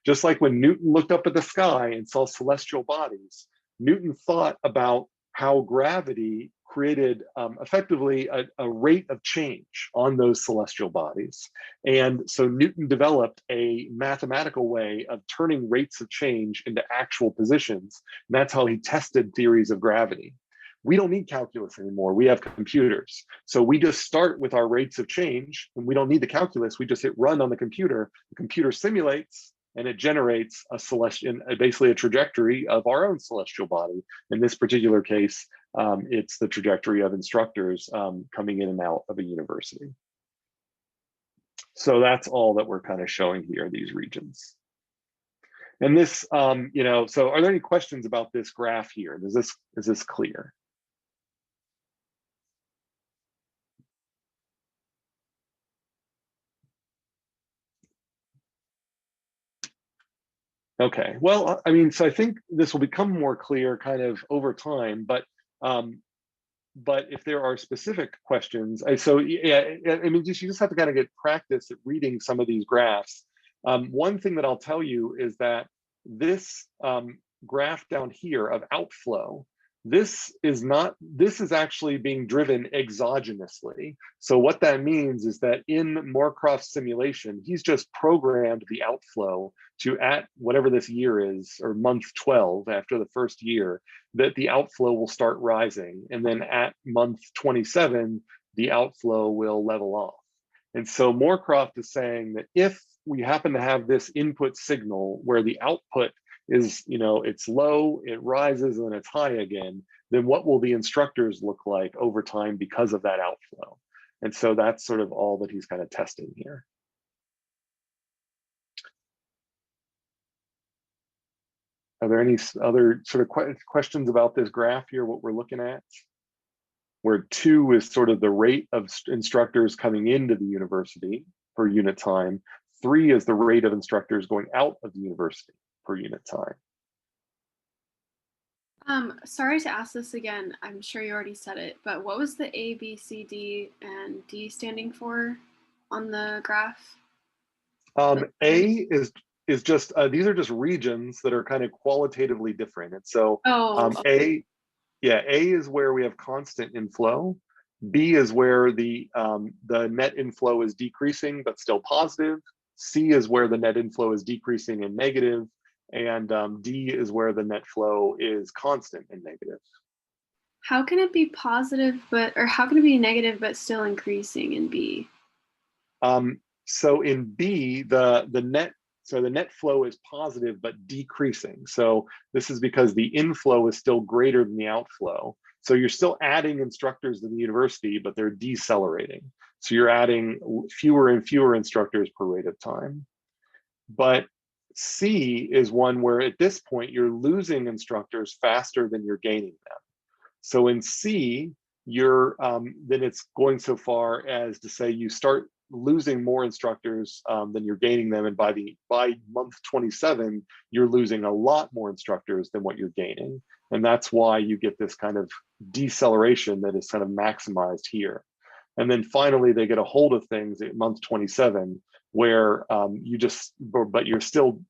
A: Just like when Newton looked up at the sky and saw celestial bodies, Newton thought about how gravity created effectively a rate of change on those celestial bodies. And so Newton developed a mathematical way of turning rates of change into actual positions. And that's how he tested theories of gravity. We don't need calculus anymore. We have computers. So we just start with our rates of change and we don't need the calculus. We just hit run on the computer. The computer simulates and it generates a celestial, basically a trajectory of our own celestial body. In this particular case, it's the trajectory of instructors coming in and out of a university. So that's all that we're kind of showing here, these regions. And this, so are there any questions about this graph here? Is this clear? Okay, well, I mean, so I think this will become more clear kind of over time, but if there are specific questions, so yeah, I mean, you just have to kind of get practice at reading some of these graphs. One thing that I'll tell you is that this graph down here of outflow, this is actually being driven exogenously. So what that means is that in Morecroft's simulation, he's just programmed the outflow to at whatever this year is, or month 12 after the first year, that the outflow will start rising. And then at month 27, the outflow will level off. And so Morecroft is saying that if we happen to have this input signal where the output is, it's low, it rises, and then it's high again, then what will the instructors look like over time because of that outflow? And so that's sort of all that he's kind of testing here. Are there any other sort of questions about this graph here, what we're looking at? Where 2 is sort of the rate of instructors coming into the university per unit time. 3 is the rate of instructors going out of the university per unit time.
B: Sorry to ask this again. I'm sure you already said it, but what was the A, B, C, D, and D standing for on the graph?
A: A is just, these are just regions that are kind of qualitatively different. And so okay. A is where we have constant inflow. B is where the net inflow is decreasing, but still positive. C is where the net inflow is decreasing and negative. And D is where the net flow is constant and negative.
B: How can it be positive, or how can it be negative, but still increasing in B?
A: So in B, the net flow is positive, but decreasing. So this is because the inflow is still greater than the outflow. So you're still adding instructors to the university, but they're decelerating. So you're adding fewer and fewer instructors per rate of time. But C is one where at this point, you're losing instructors faster than you're gaining them. So in C, then it's going so far as to say you start losing more instructors than you're gaining them, and by month 27 you're losing a lot more instructors than what you're gaining, and that's why you get this kind of deceleration that is kind of maximized here. And then finally they get a hold of things at month 27 where but you're still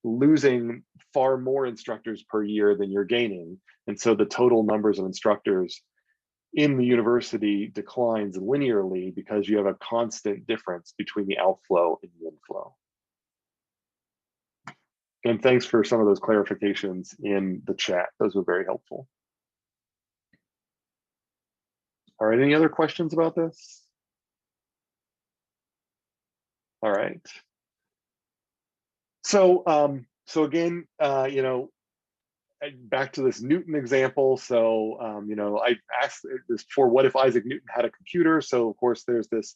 A: losing far more instructors per year than you're gaining, and so the total numbers of instructors in the university declines linearly because you have a constant difference between the outflow and the inflow. And thanks for some of those clarifications in the chat. Those were very helpful. All right, any other questions about this? All right. So again, back to this Newton example. So, I asked this for what if Isaac Newton had a computer? So of course there's this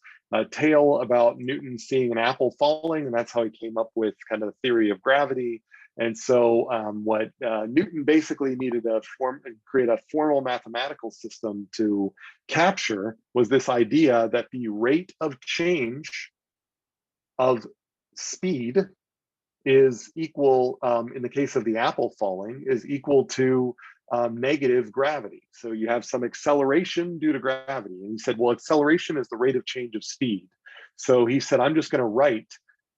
A: tale about Newton seeing an apple falling, and that's how he came up with kind of the theory of gravity. And so what Newton basically needed to create a formal mathematical system to capture was this idea that the rate of change of speed is equal, in the case of the apple falling, is equal to negative gravity. So you have some acceleration due to gravity. And he said, well, acceleration is the rate of change of speed. So he said, I'm just going to write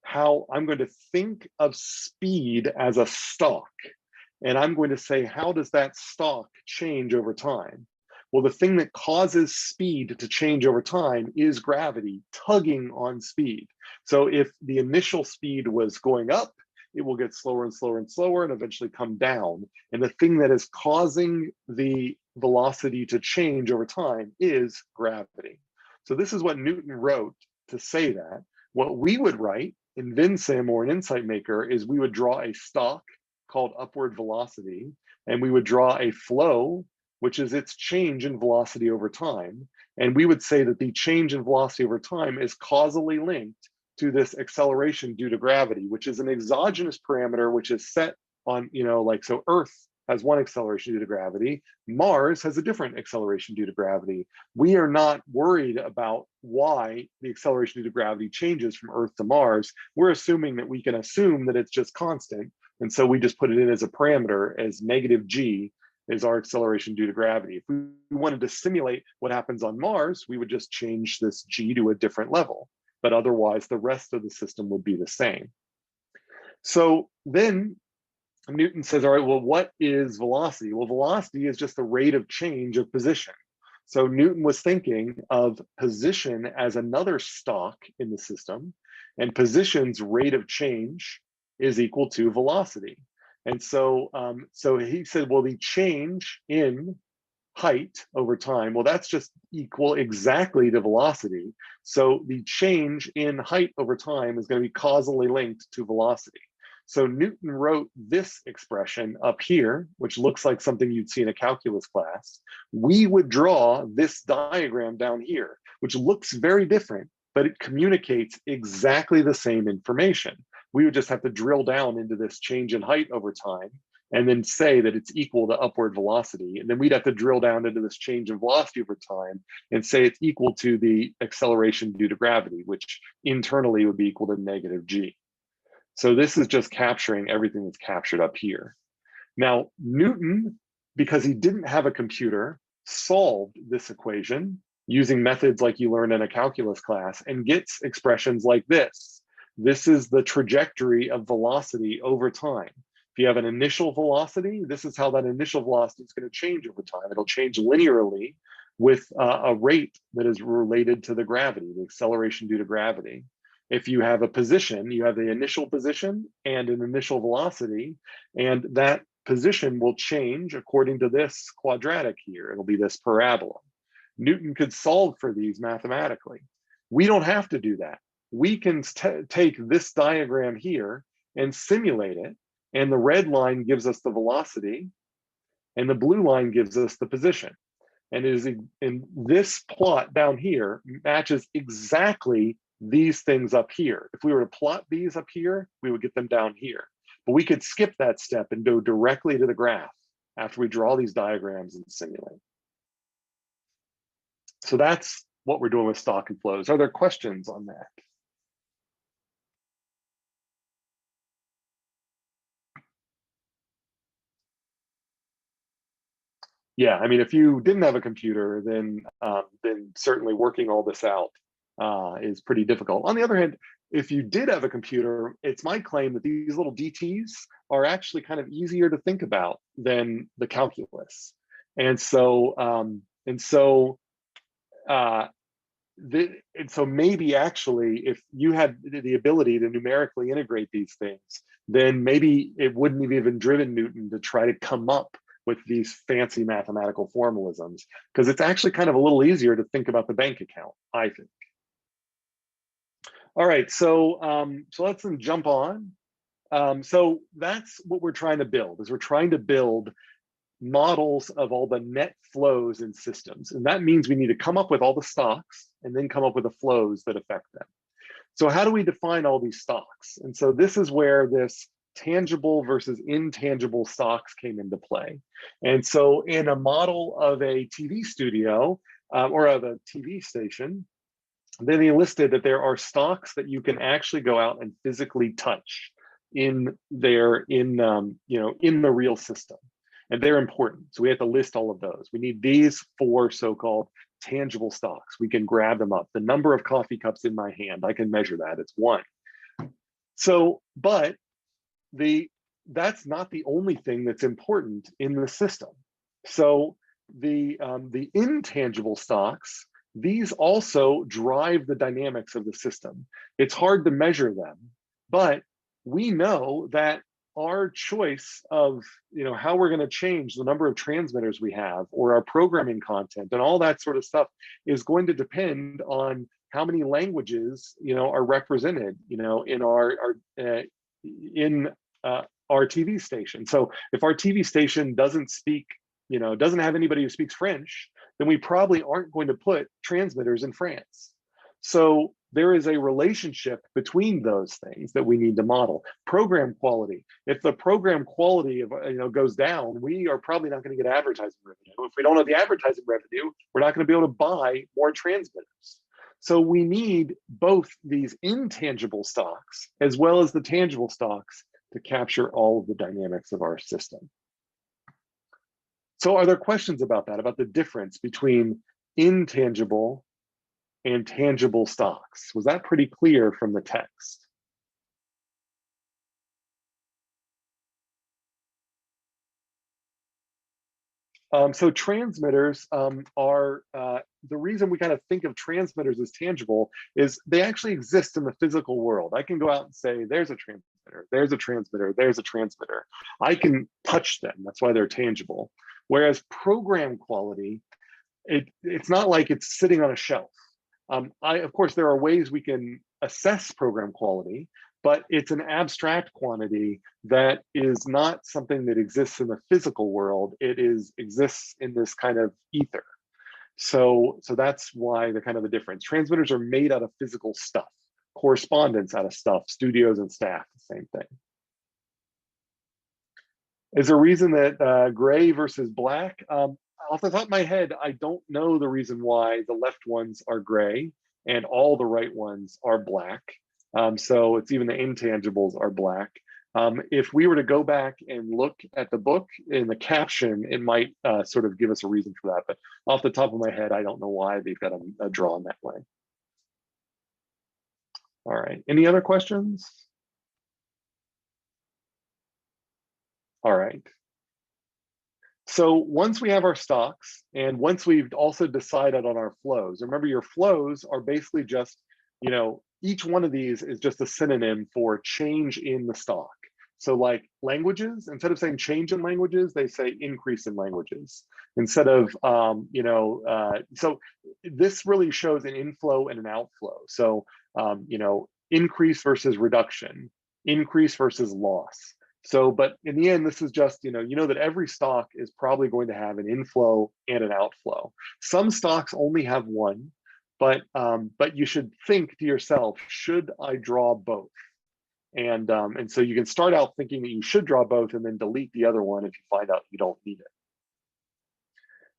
A: how I'm going to think of speed as a stock. And I'm going to say, how does that stock change over time? Well, the thing that causes speed to change over time is gravity tugging on speed. So if the initial speed was going up, it will get slower and slower and slower and eventually come down. And the thing that is causing the velocity to change over time is gravity. So this is what Newton wrote to say that. What we would write in Vensim or an Insight Maker is we would draw a stock called upward velocity, and we would draw a flow, which is its change in velocity over time. And we would say that the change in velocity over time is causally linked to this acceleration due to gravity, which is an exogenous parameter, which is set on, so Earth has one acceleration due to gravity, Mars has a different acceleration due to gravity. We are not worried about why the acceleration due to gravity changes from Earth to Mars. We're assuming that we can assume that it's just constant. And so we just put it in as a parameter as negative g is our acceleration due to gravity. If we wanted to simulate what happens on Mars, we would just change this g to a different level. But otherwise, the rest of the system would be the same. So then Newton says, all right, well, what is velocity? Well, velocity is just the rate of change of position. So Newton was thinking of position as another stock in the system, and position's rate of change is equal to velocity. And so, so he said, well, the change in height over time, well, that's just equal exactly to velocity. So the change in height over time is going to be causally linked to velocity. So Newton wrote this expression up here, which looks like something you'd see in a calculus class. We would draw this diagram down here, which looks very different, but it communicates exactly the same information. We would just have to drill down into this change in height over time and then say that it's equal to upward velocity. And then we'd have to drill down into this change in velocity over time and say it's equal to the acceleration due to gravity, which internally would be equal to negative g. So this is just capturing everything that's captured up here. Now, Newton, because he didn't have a computer, solved this equation using methods like you learn in a calculus class and gets expressions like this. This is the trajectory of velocity over time. If you have an initial velocity, this is how that initial velocity is going to change over time. It'll change linearly with a rate that is related to the gravity, the acceleration due to gravity. If you have a position, you have the initial position and an initial velocity, and that position will change according to this quadratic here. It'll be this parabola. Newton could solve for these mathematically. We don't have to do that. We can take this diagram here and simulate it, and the red line gives us the velocity, and the blue line gives us the position. And it is in this plot down here matches exactly these things up here. If we were to plot these up here, we would get them down here. But we could skip that step and go directly to the graph after we draw these diagrams and simulate. So that's what we're doing with stock and flows. Are there questions on that? Yeah, I mean, if you didn't have a computer, then certainly working all this out is pretty difficult. On the other hand, if you did have a computer, it's my claim that these little DTs are actually kind of easier to think about than the calculus. And so, maybe actually, if you had the ability to numerically integrate these things, then maybe it wouldn't have even driven Newton to try to come up with these fancy mathematical formalisms, because it's actually kind of a little easier to think about the bank account, I think. All right, so let's jump on. So that's what we're trying to build, is we're trying to build models of all the net flows in systems. And that means we need to come up with all the stocks and then come up with the flows that affect them. So how do we define all these stocks? And so this is where this tangible versus intangible stocks came into play. And so in a model of a TV studio or of a TV station, then he listed that there are stocks that you can actually go out and physically touch in the real system. And they're important. So we have to list all of those. We need these 4 so-called tangible stocks. We can grab them up. The number of coffee cups in my hand, I can measure that. It's 1. So, but that's not the only thing that's important in the system. So the intangible stocks, these also drive the dynamics of the system. It's hard to measure them, but we know that our choice of how we're going to change the number of transmitters we have, or our programming content and all that sort of stuff, is going to depend on how many languages are represented in our TV station. So if our TV station doesn't speak, doesn't have anybody who speaks French, then we probably aren't going to put transmitters in France. So there is a relationship between those things that we need to model. Program quality. If the program quality goes down, we are probably not going to get advertising revenue. If we don't have the advertising revenue, we're not going to be able to buy more transmitters. So we need both these intangible stocks as well as the tangible stocks to capture all of the dynamics of our system. So are there questions about that, about the difference between intangible and tangible stocks? Was that pretty clear from the text? So transmitters are, the reason we kind of think of transmitters as tangible is they actually exist in the physical world. I can go out and say, there's a transmitter, there's a transmitter, there's a transmitter. I can touch them, that's why they're tangible. Whereas program quality, it's not like it's sitting on a shelf. Of course, there are ways we can assess program quality, but it's an abstract quantity that is not something that exists in the physical world. It exists in this kind of ether. So that's why the kind of the difference. Transmitters are made out of physical stuff, correspondence out of stuff, studios and staff, the same thing. Is there a reason that gray versus black? Off the top of my head, I don't know the reason why the left ones are gray and all the right ones are black. So it's even the intangibles are black. If we were to go back and look at the book in the caption, it might sort of give us a reason for that. But off the top of my head, I don't know why they've got a drawn that way. All right, any other questions? All right. So once we have our stocks, and once we've also decided on our flows, remember your flows are basically just, each one of these is just a synonym for change in the stock. So like languages, instead of saying change in languages, they say increase in languages. Instead of, so this really shows an inflow and an outflow. So, increase versus reduction, increase versus loss. So, but in the end, this is just, you know that every stock is probably going to have an inflow and an outflow. Some stocks only have one, but you should think to yourself, should I draw both? And so you can start out thinking that you should draw both and then delete the other one if you find out you don't need it.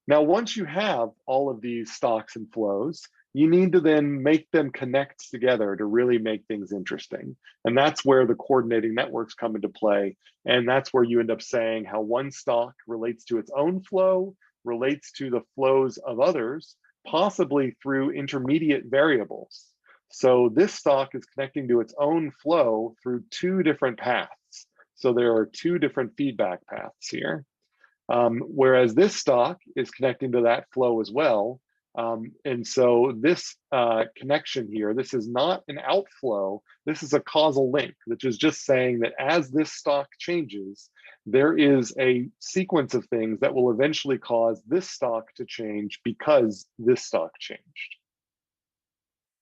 A: Now, once you have all of these stocks and flows, you need to then make them connect together to really make things interesting. And that's where the coordinating networks come into play. And that's where you end up saying how one stock relates to its own flow, relates to the flows of others, possibly through intermediate variables. So this stock is connecting to its own flow through 2 different paths. So there are 2 different feedback paths here. Whereas this stock is connecting to that flow as well. And so this connection here, this is not an outflow, this is a causal link, which is just saying that as this stock changes, there is a sequence of things that will eventually cause this stock to change because this stock changed.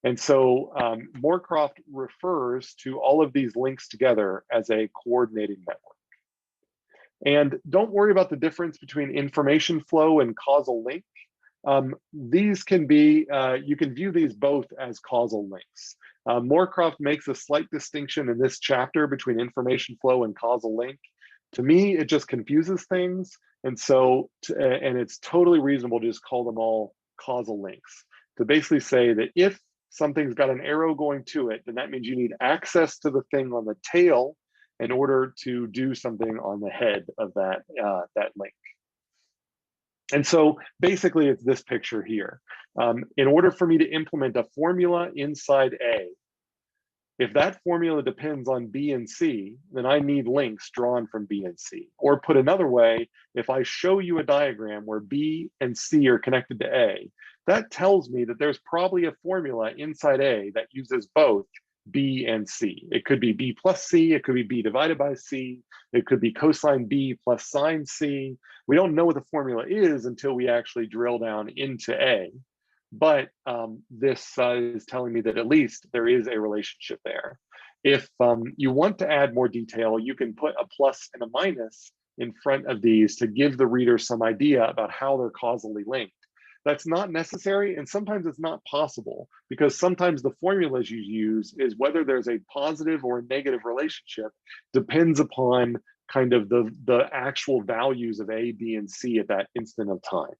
A: And so Morecroft refers to all of these links together as a coordinating network. And don't worry about the difference between information flow and causal link. These can be, you can view these both as causal links. Morecroft makes a slight distinction in this chapter between information flow and causal link. To me, it just confuses things. And so, and it's totally reasonable to just call them all causal links. To basically say that if something's got an arrow going to it, then that means you need access to the thing on the tail in order to do something on the head of that, that link. And so basically it's this picture here. In order for me to implement a formula inside A, if that formula depends on B and C, then I need links drawn from B and C. Or put another way, if I show you a diagram where B and C are connected to A, that tells me that there's probably a formula inside A that uses both B and C. It could be B plus C, it could be B divided by C, it could be cosine B plus sine C. We don't know what the formula is until we actually drill down into A. But this is telling me that at least there is a relationship there. If you want to add more detail, you can put a plus and a minus in front of these to give the reader some idea about how they're causally linked. That's not necessary, and sometimes it's not possible, because sometimes the formulas you use is whether there's a positive or a negative relationship depends upon kind of the actual values of A, B, and C at that instant of time.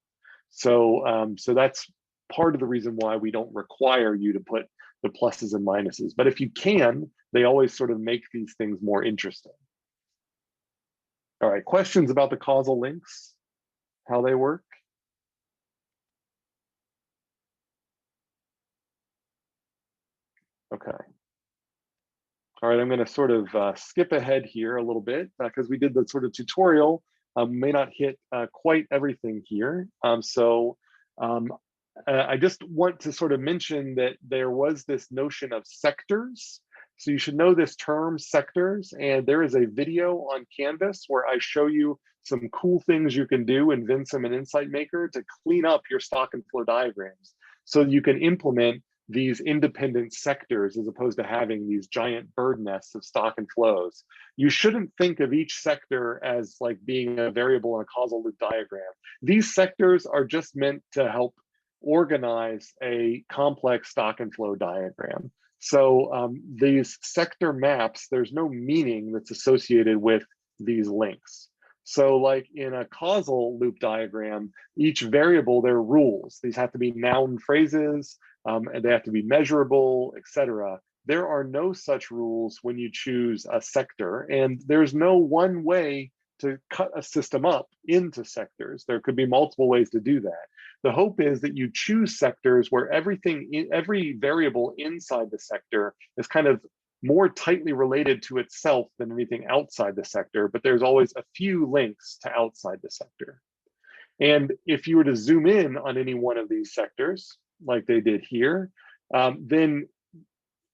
A: So, so that's part of the reason why we don't require you to put the pluses and minuses. But if you can, they always sort of make these things more interesting. All right, questions about the causal links, how they work? Okay. All right, I'm going to sort of skip ahead here a little bit because we did the sort of tutorial. May not hit quite everything here. I just want to sort of mention that there was this notion of sectors. So you should know this term, sectors, and there is a video on Canvas where I show you some cool things you can do in Vensim and Insight Maker to clean up your stock and flow diagrams so you can implement these independent sectors as opposed to having these giant bird nests of stock and flows. You shouldn't think of each sector as like being a variable in a causal loop diagram. These sectors are just meant to help organize a complex stock and flow diagram. So these sector maps, there's no meaning that's associated with these links. So like in a causal loop diagram, each variable, there are rules. These have to be noun phrases, and they have to be measurable, etc. There are no such rules when you choose a sector, and there's no one way to cut a system up into sectors. There could be multiple ways to do that. The hope is that you choose sectors where every variable inside the sector is kind of more tightly related to itself than anything outside the sector, but there's always a few links to outside the sector. And if you were to zoom in on any one of these sectors, like they did here, then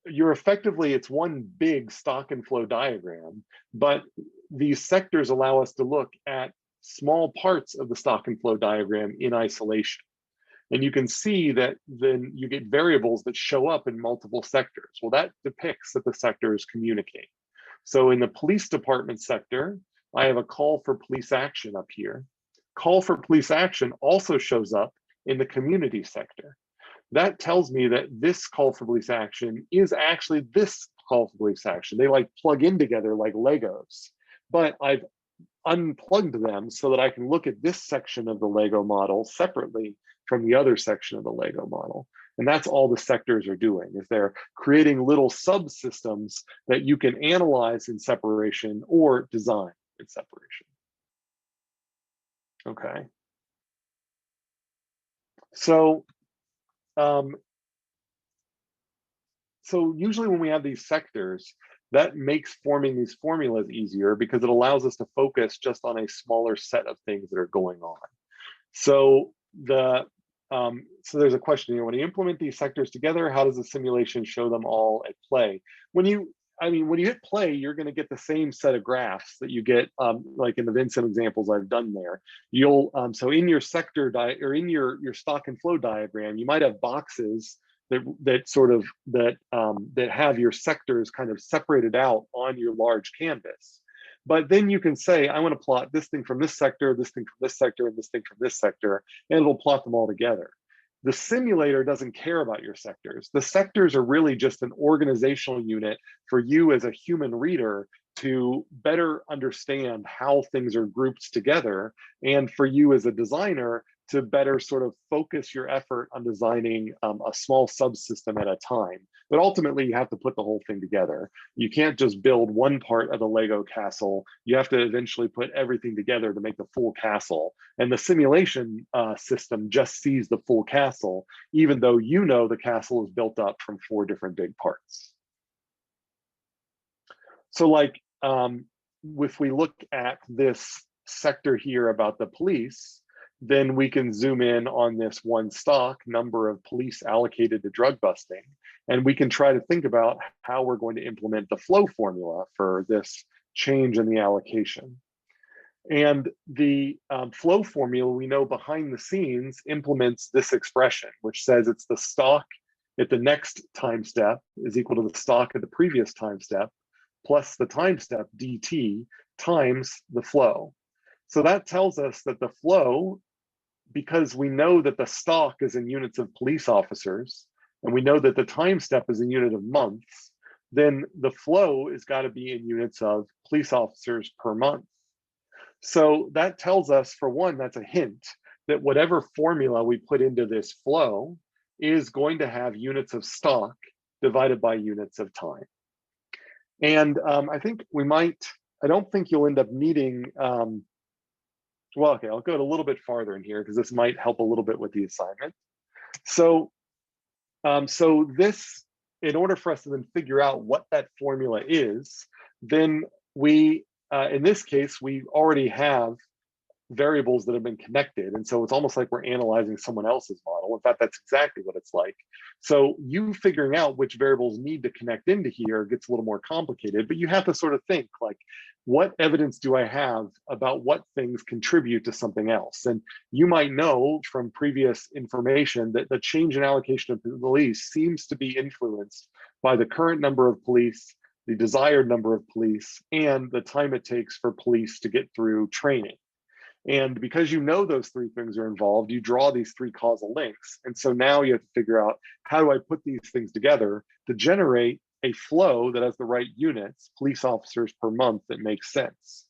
A: you're effectively, it's one big stock and flow diagram, but these sectors allow us to look at small parts of the stock and flow diagram in isolation. And you can see that then you get variables that show up in multiple sectors. Well, that depicts that the sectors communicate. So in the police department sector, I have a call for police action up here. Call for police action also shows up in the community sector. That tells me that this call for police action is actually this call for police action. They like plug in together like Legos, but I've unplugged them so that I can look at this section of the Lego model separately from the other section of the Lego model. And that's all the sectors are doing, is they're creating little subsystems that you can analyze in separation or design in separation. Okay. So usually when we have these sectors, that makes forming these formulas easier because it allows us to focus just on a smaller set of things that are going on. So so there's a question here: when you implement these sectors together, how does the simulation show them all at play? When you hit play, you're going to get the same set of graphs that you get like in the Vensim examples I've done there. You'll so in your sector or in your stock and flow diagram, you might have boxes that have your sectors kind of separated out on your large canvas. But then you can say, I want to plot this thing from this sector, this thing from this sector, and this thing from this sector, and it'll plot them all together. The simulator doesn't care about your sectors. The sectors are really just an organizational unit for you as a human reader to better understand how things are grouped together, and for you as a designer to better sort of focus your effort on designing a small subsystem at a time. But ultimately, you have to put the whole thing together. You can't just build one part of the Lego castle. You have to eventually put everything together to make the full castle. And the simulation system just sees the full castle, even though you know the castle is built up from 4 different big parts. So like, if we look at this sector here about the police, then we can zoom in on this one stock, number of police allocated to drug busting, and we can try to think about how we're going to implement the flow formula for this change in the allocation. And the flow formula, we know behind the scenes implements this expression, which says it's the stock at the next time step is equal to the stock at the previous time step plus the time step dt times the flow. So that tells us that the flow, because we know that the stock is in units of police officers, and we know that the time step is in unit of months, then the flow has got to be in units of police officers per month. So that tells us, for one, that's a hint that whatever formula we put into this flow is going to have units of stock divided by units of time. And I think we might, I don't think you'll end up needing, well, okay, I'll go a little bit farther in here because this might help a little bit with the assignment. So, this, in order for us to then figure out what that formula is, then we, in this case, we already have variables that have been connected. And so it's almost like we're analyzing someone else's model. In fact, that's exactly what it's like. So you figuring out which variables need to connect into here gets a little more complicated, but you have to sort of think like, what evidence do I have about what things contribute to something else? And you might know from previous information that the change in allocation of police seems to be influenced by the current number of police, the desired number of police, and the time it takes for police to get through training. And because you know those 3 things are involved, you draw these 3 causal links. And so now you have to figure out, how do I put these things together to generate a flow that has the right units, police officers per month, that makes sense?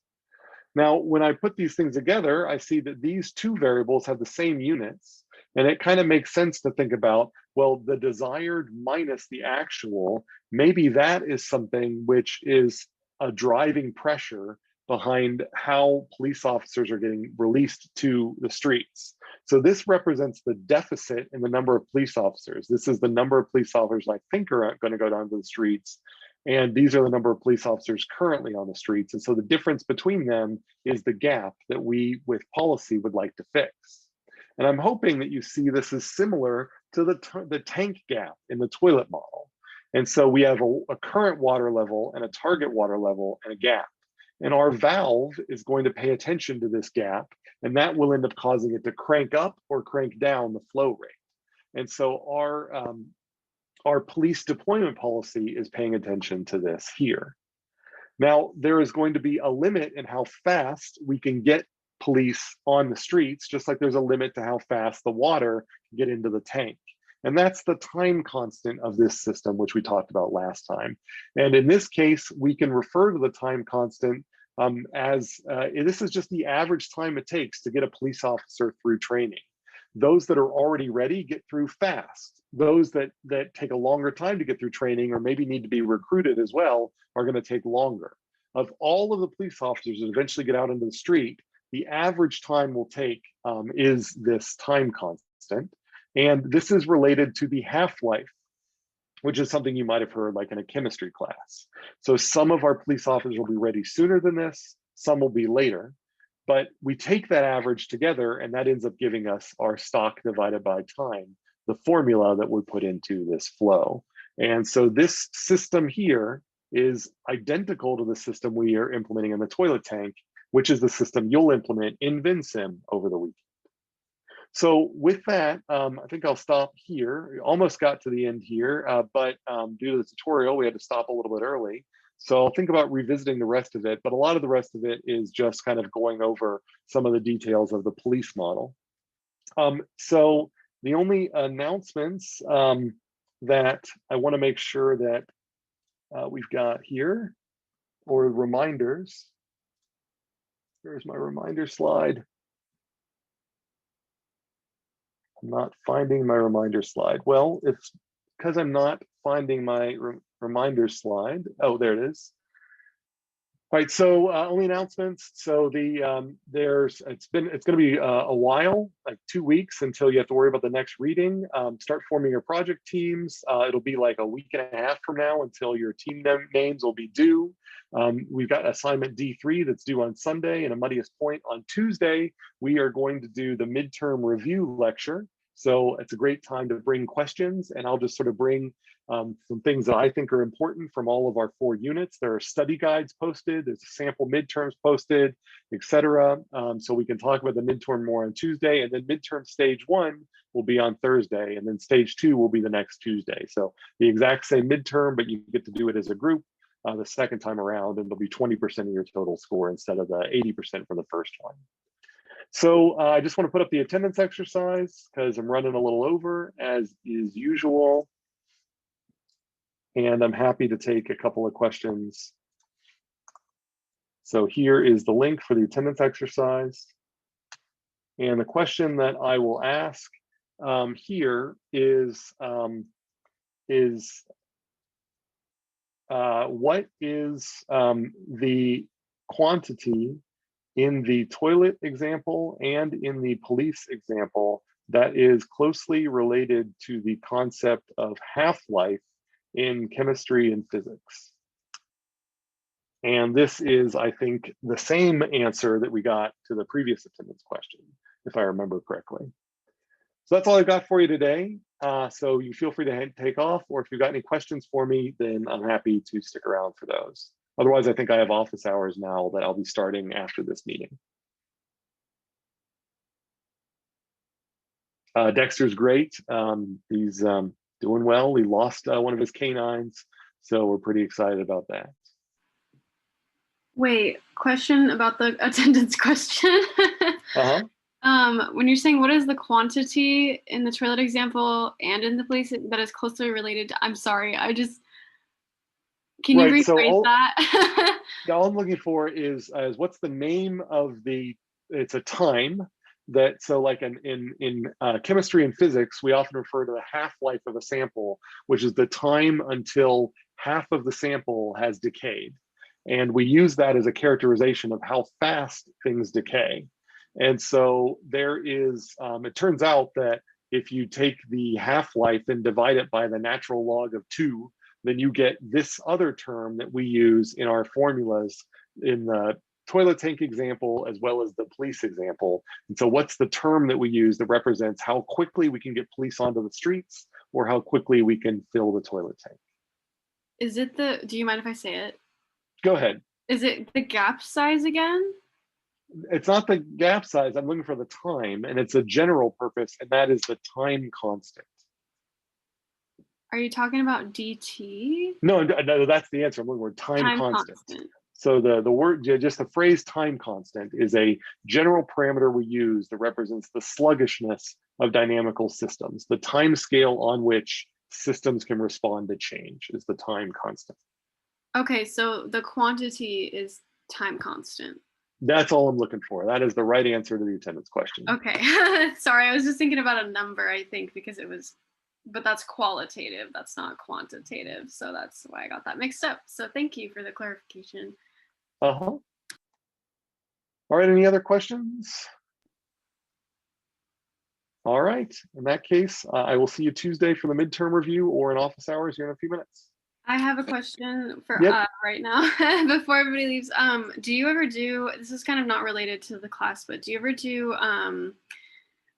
A: Now, when I put these things together, I see that these 2 variables have the same units. And it kind of makes sense to think about, well, the desired minus the actual, maybe that is something which is a driving pressure behind how police officers are getting released to the streets. So this represents the deficit in the number of police officers. This is the number of police officers I think are going to go down to the streets. And these are the number of police officers currently on the streets. And so the difference between them is the gap that we, with policy, would like to fix. And I'm hoping that you see this is similar to the tank gap in the toilet model. And so we have a current water level and a target water level and a gap. And our valve is going to pay attention to this gap, and that will end up causing it to crank up or crank down the flow rate. And so our police deployment policy is paying attention to this here. Now, there is going to be a limit in how fast we can get police on the streets, just like there's a limit to how fast the water can get into the tank. And that's the time constant of this system, which we talked about last time. And in this case, we can refer to the time constant as this is just the average time it takes to get a police officer through training. Those that are already ready get through fast. Those that take a longer time to get through training, or maybe need to be recruited as well, are going to take longer. Of all of the police officers that eventually get out into the street, the average time will take is this time constant. And this is related to the half-life, which is something you might have heard like in a chemistry class. So some of our police officers will be ready sooner than this, some will be later, but we take that average together and that ends up giving us our stock divided by time, the formula that we put into this flow. And so this system here is identical to the system we are implementing in the toilet tank, which is the system you'll implement in Vensim over the weekend. So with that, I think I'll stop here. We almost got to the end here, but due to the tutorial, we had to stop a little bit early. So I'll think about revisiting the rest of it, but a lot of the rest of it is just kind of going over some of the details of the police model. So the only announcements that I want to make sure that we've got here, or reminders. Here's my reminder slide. I'm not finding my reminder slide. Well, it's because I'm not finding my reminder slide. Oh, there it is. All right, so only announcements. So it's going to be a while, like 2 weeks, until you have to worry about the next reading. Start forming your project teams. It'll be like a week and a half from now until your team names will be due. We've got assignment D3 that's due on Sunday, and a Muddiest Point on Tuesday. We are going to do the midterm review lecture. So it's a great time to bring questions, and I'll just sort of bring some things that I think are important from all of our 4 units. There are study guides posted, there's a sample midterms posted, etc. So we can talk about the midterm more on Tuesday, and then midterm stage 1 will be on Thursday, and then stage 2 will be the next Tuesday. So the exact same midterm, but you get to do it as a group the second time around, and it'll be 20% of your total score instead of the 80% for the first one. So I just want to put up the attendance exercise because I'm running a little over, as is usual. And I'm happy to take a couple of questions. So here is the link for the attendance exercise. And the question that I will ask here is what is the quantity in the toilet example and in the police example that is closely related to the concept of half-life in chemistry and physics? And this is, I think, the same answer that we got to the previous attendance question, if I remember correctly. So that's all I've got for you today. So you feel free to take off, or if you've got any questions for me, then I'm happy to stick around for those. Otherwise, I think I have office hours now that I'll be starting after this meeting. Dexter's great. He's doing well. He lost one of his canines, so we're pretty excited about that.
B: Wait, question about the attendance question. When you're saying what is the quantity in the toilet example and in the police that is closely related to, I'm sorry, can you rephrase that?
A: All I'm looking for is what's the name of it's a time that, so like in chemistry and physics, we often refer to the half-life of a sample, which is the time until half of the sample has decayed. And we use that as a characterization of how fast things decay. And so there is, it turns out that if you take the half-life and divide it by the natural log of 2, then you get this other term that we use in our formulas in the toilet tank example as well as the police example. And so what's the term that we use that represents how quickly we can get police onto the streets or how quickly we can fill the toilet tank?
B: Is it do you mind if I say it?
A: Go ahead.
B: Is it the gap size again?
A: It's not the gap size. I'm looking for the time, and it's a general purpose, and that is the time constant.
B: Are you talking about DT?
A: No, that's the answer. I'm looking for time constant. So the word, just the phrase time constant is a general parameter we use that represents the sluggishness of dynamical systems. The time scale on which systems can respond to change is the time constant.
B: Okay, so the quantity is time constant.
A: That's all I'm looking for. That is the right answer to the attendance question.
B: Okay, sorry, I was just thinking about a number, I think, because it was, but that's qualitative, that's not quantitative. So that's why I got that mixed up. So thank you for the clarification.
A: All right, any other questions? All right, in that case, I will see you Tuesday for the midterm review or in office hours here in a few minutes.
B: I have a question for right now before everybody leaves. Do you ever do, this is kind of not related to the class, but do you ever do,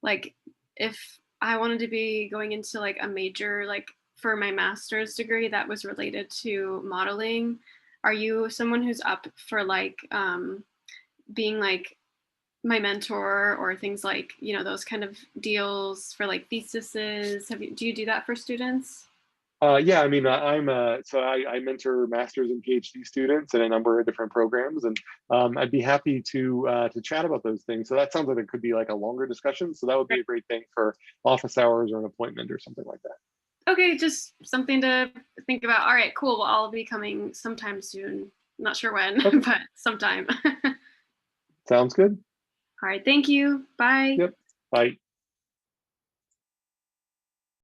B: like if I wanted to be going into like a major, like for my master's degree that was related to modeling, are you someone who's up for like being like my mentor, or things like, those kind of deals for like theses? Do you do that for students?
A: Yeah, I mean, I mentor masters and PhD students in a number of different programs, and I'd be happy to chat about those things. So that sounds like it could be like a longer discussion. So that would be a great thing for office hours or an appointment or something like that.
B: Okay, just something to think about. All right, cool. Well, I'll be coming sometime soon. Not sure when,
A: Okay,
B: but sometime.
A: sounds good.
B: All right, thank you. Bye.
A: Yep. Bye.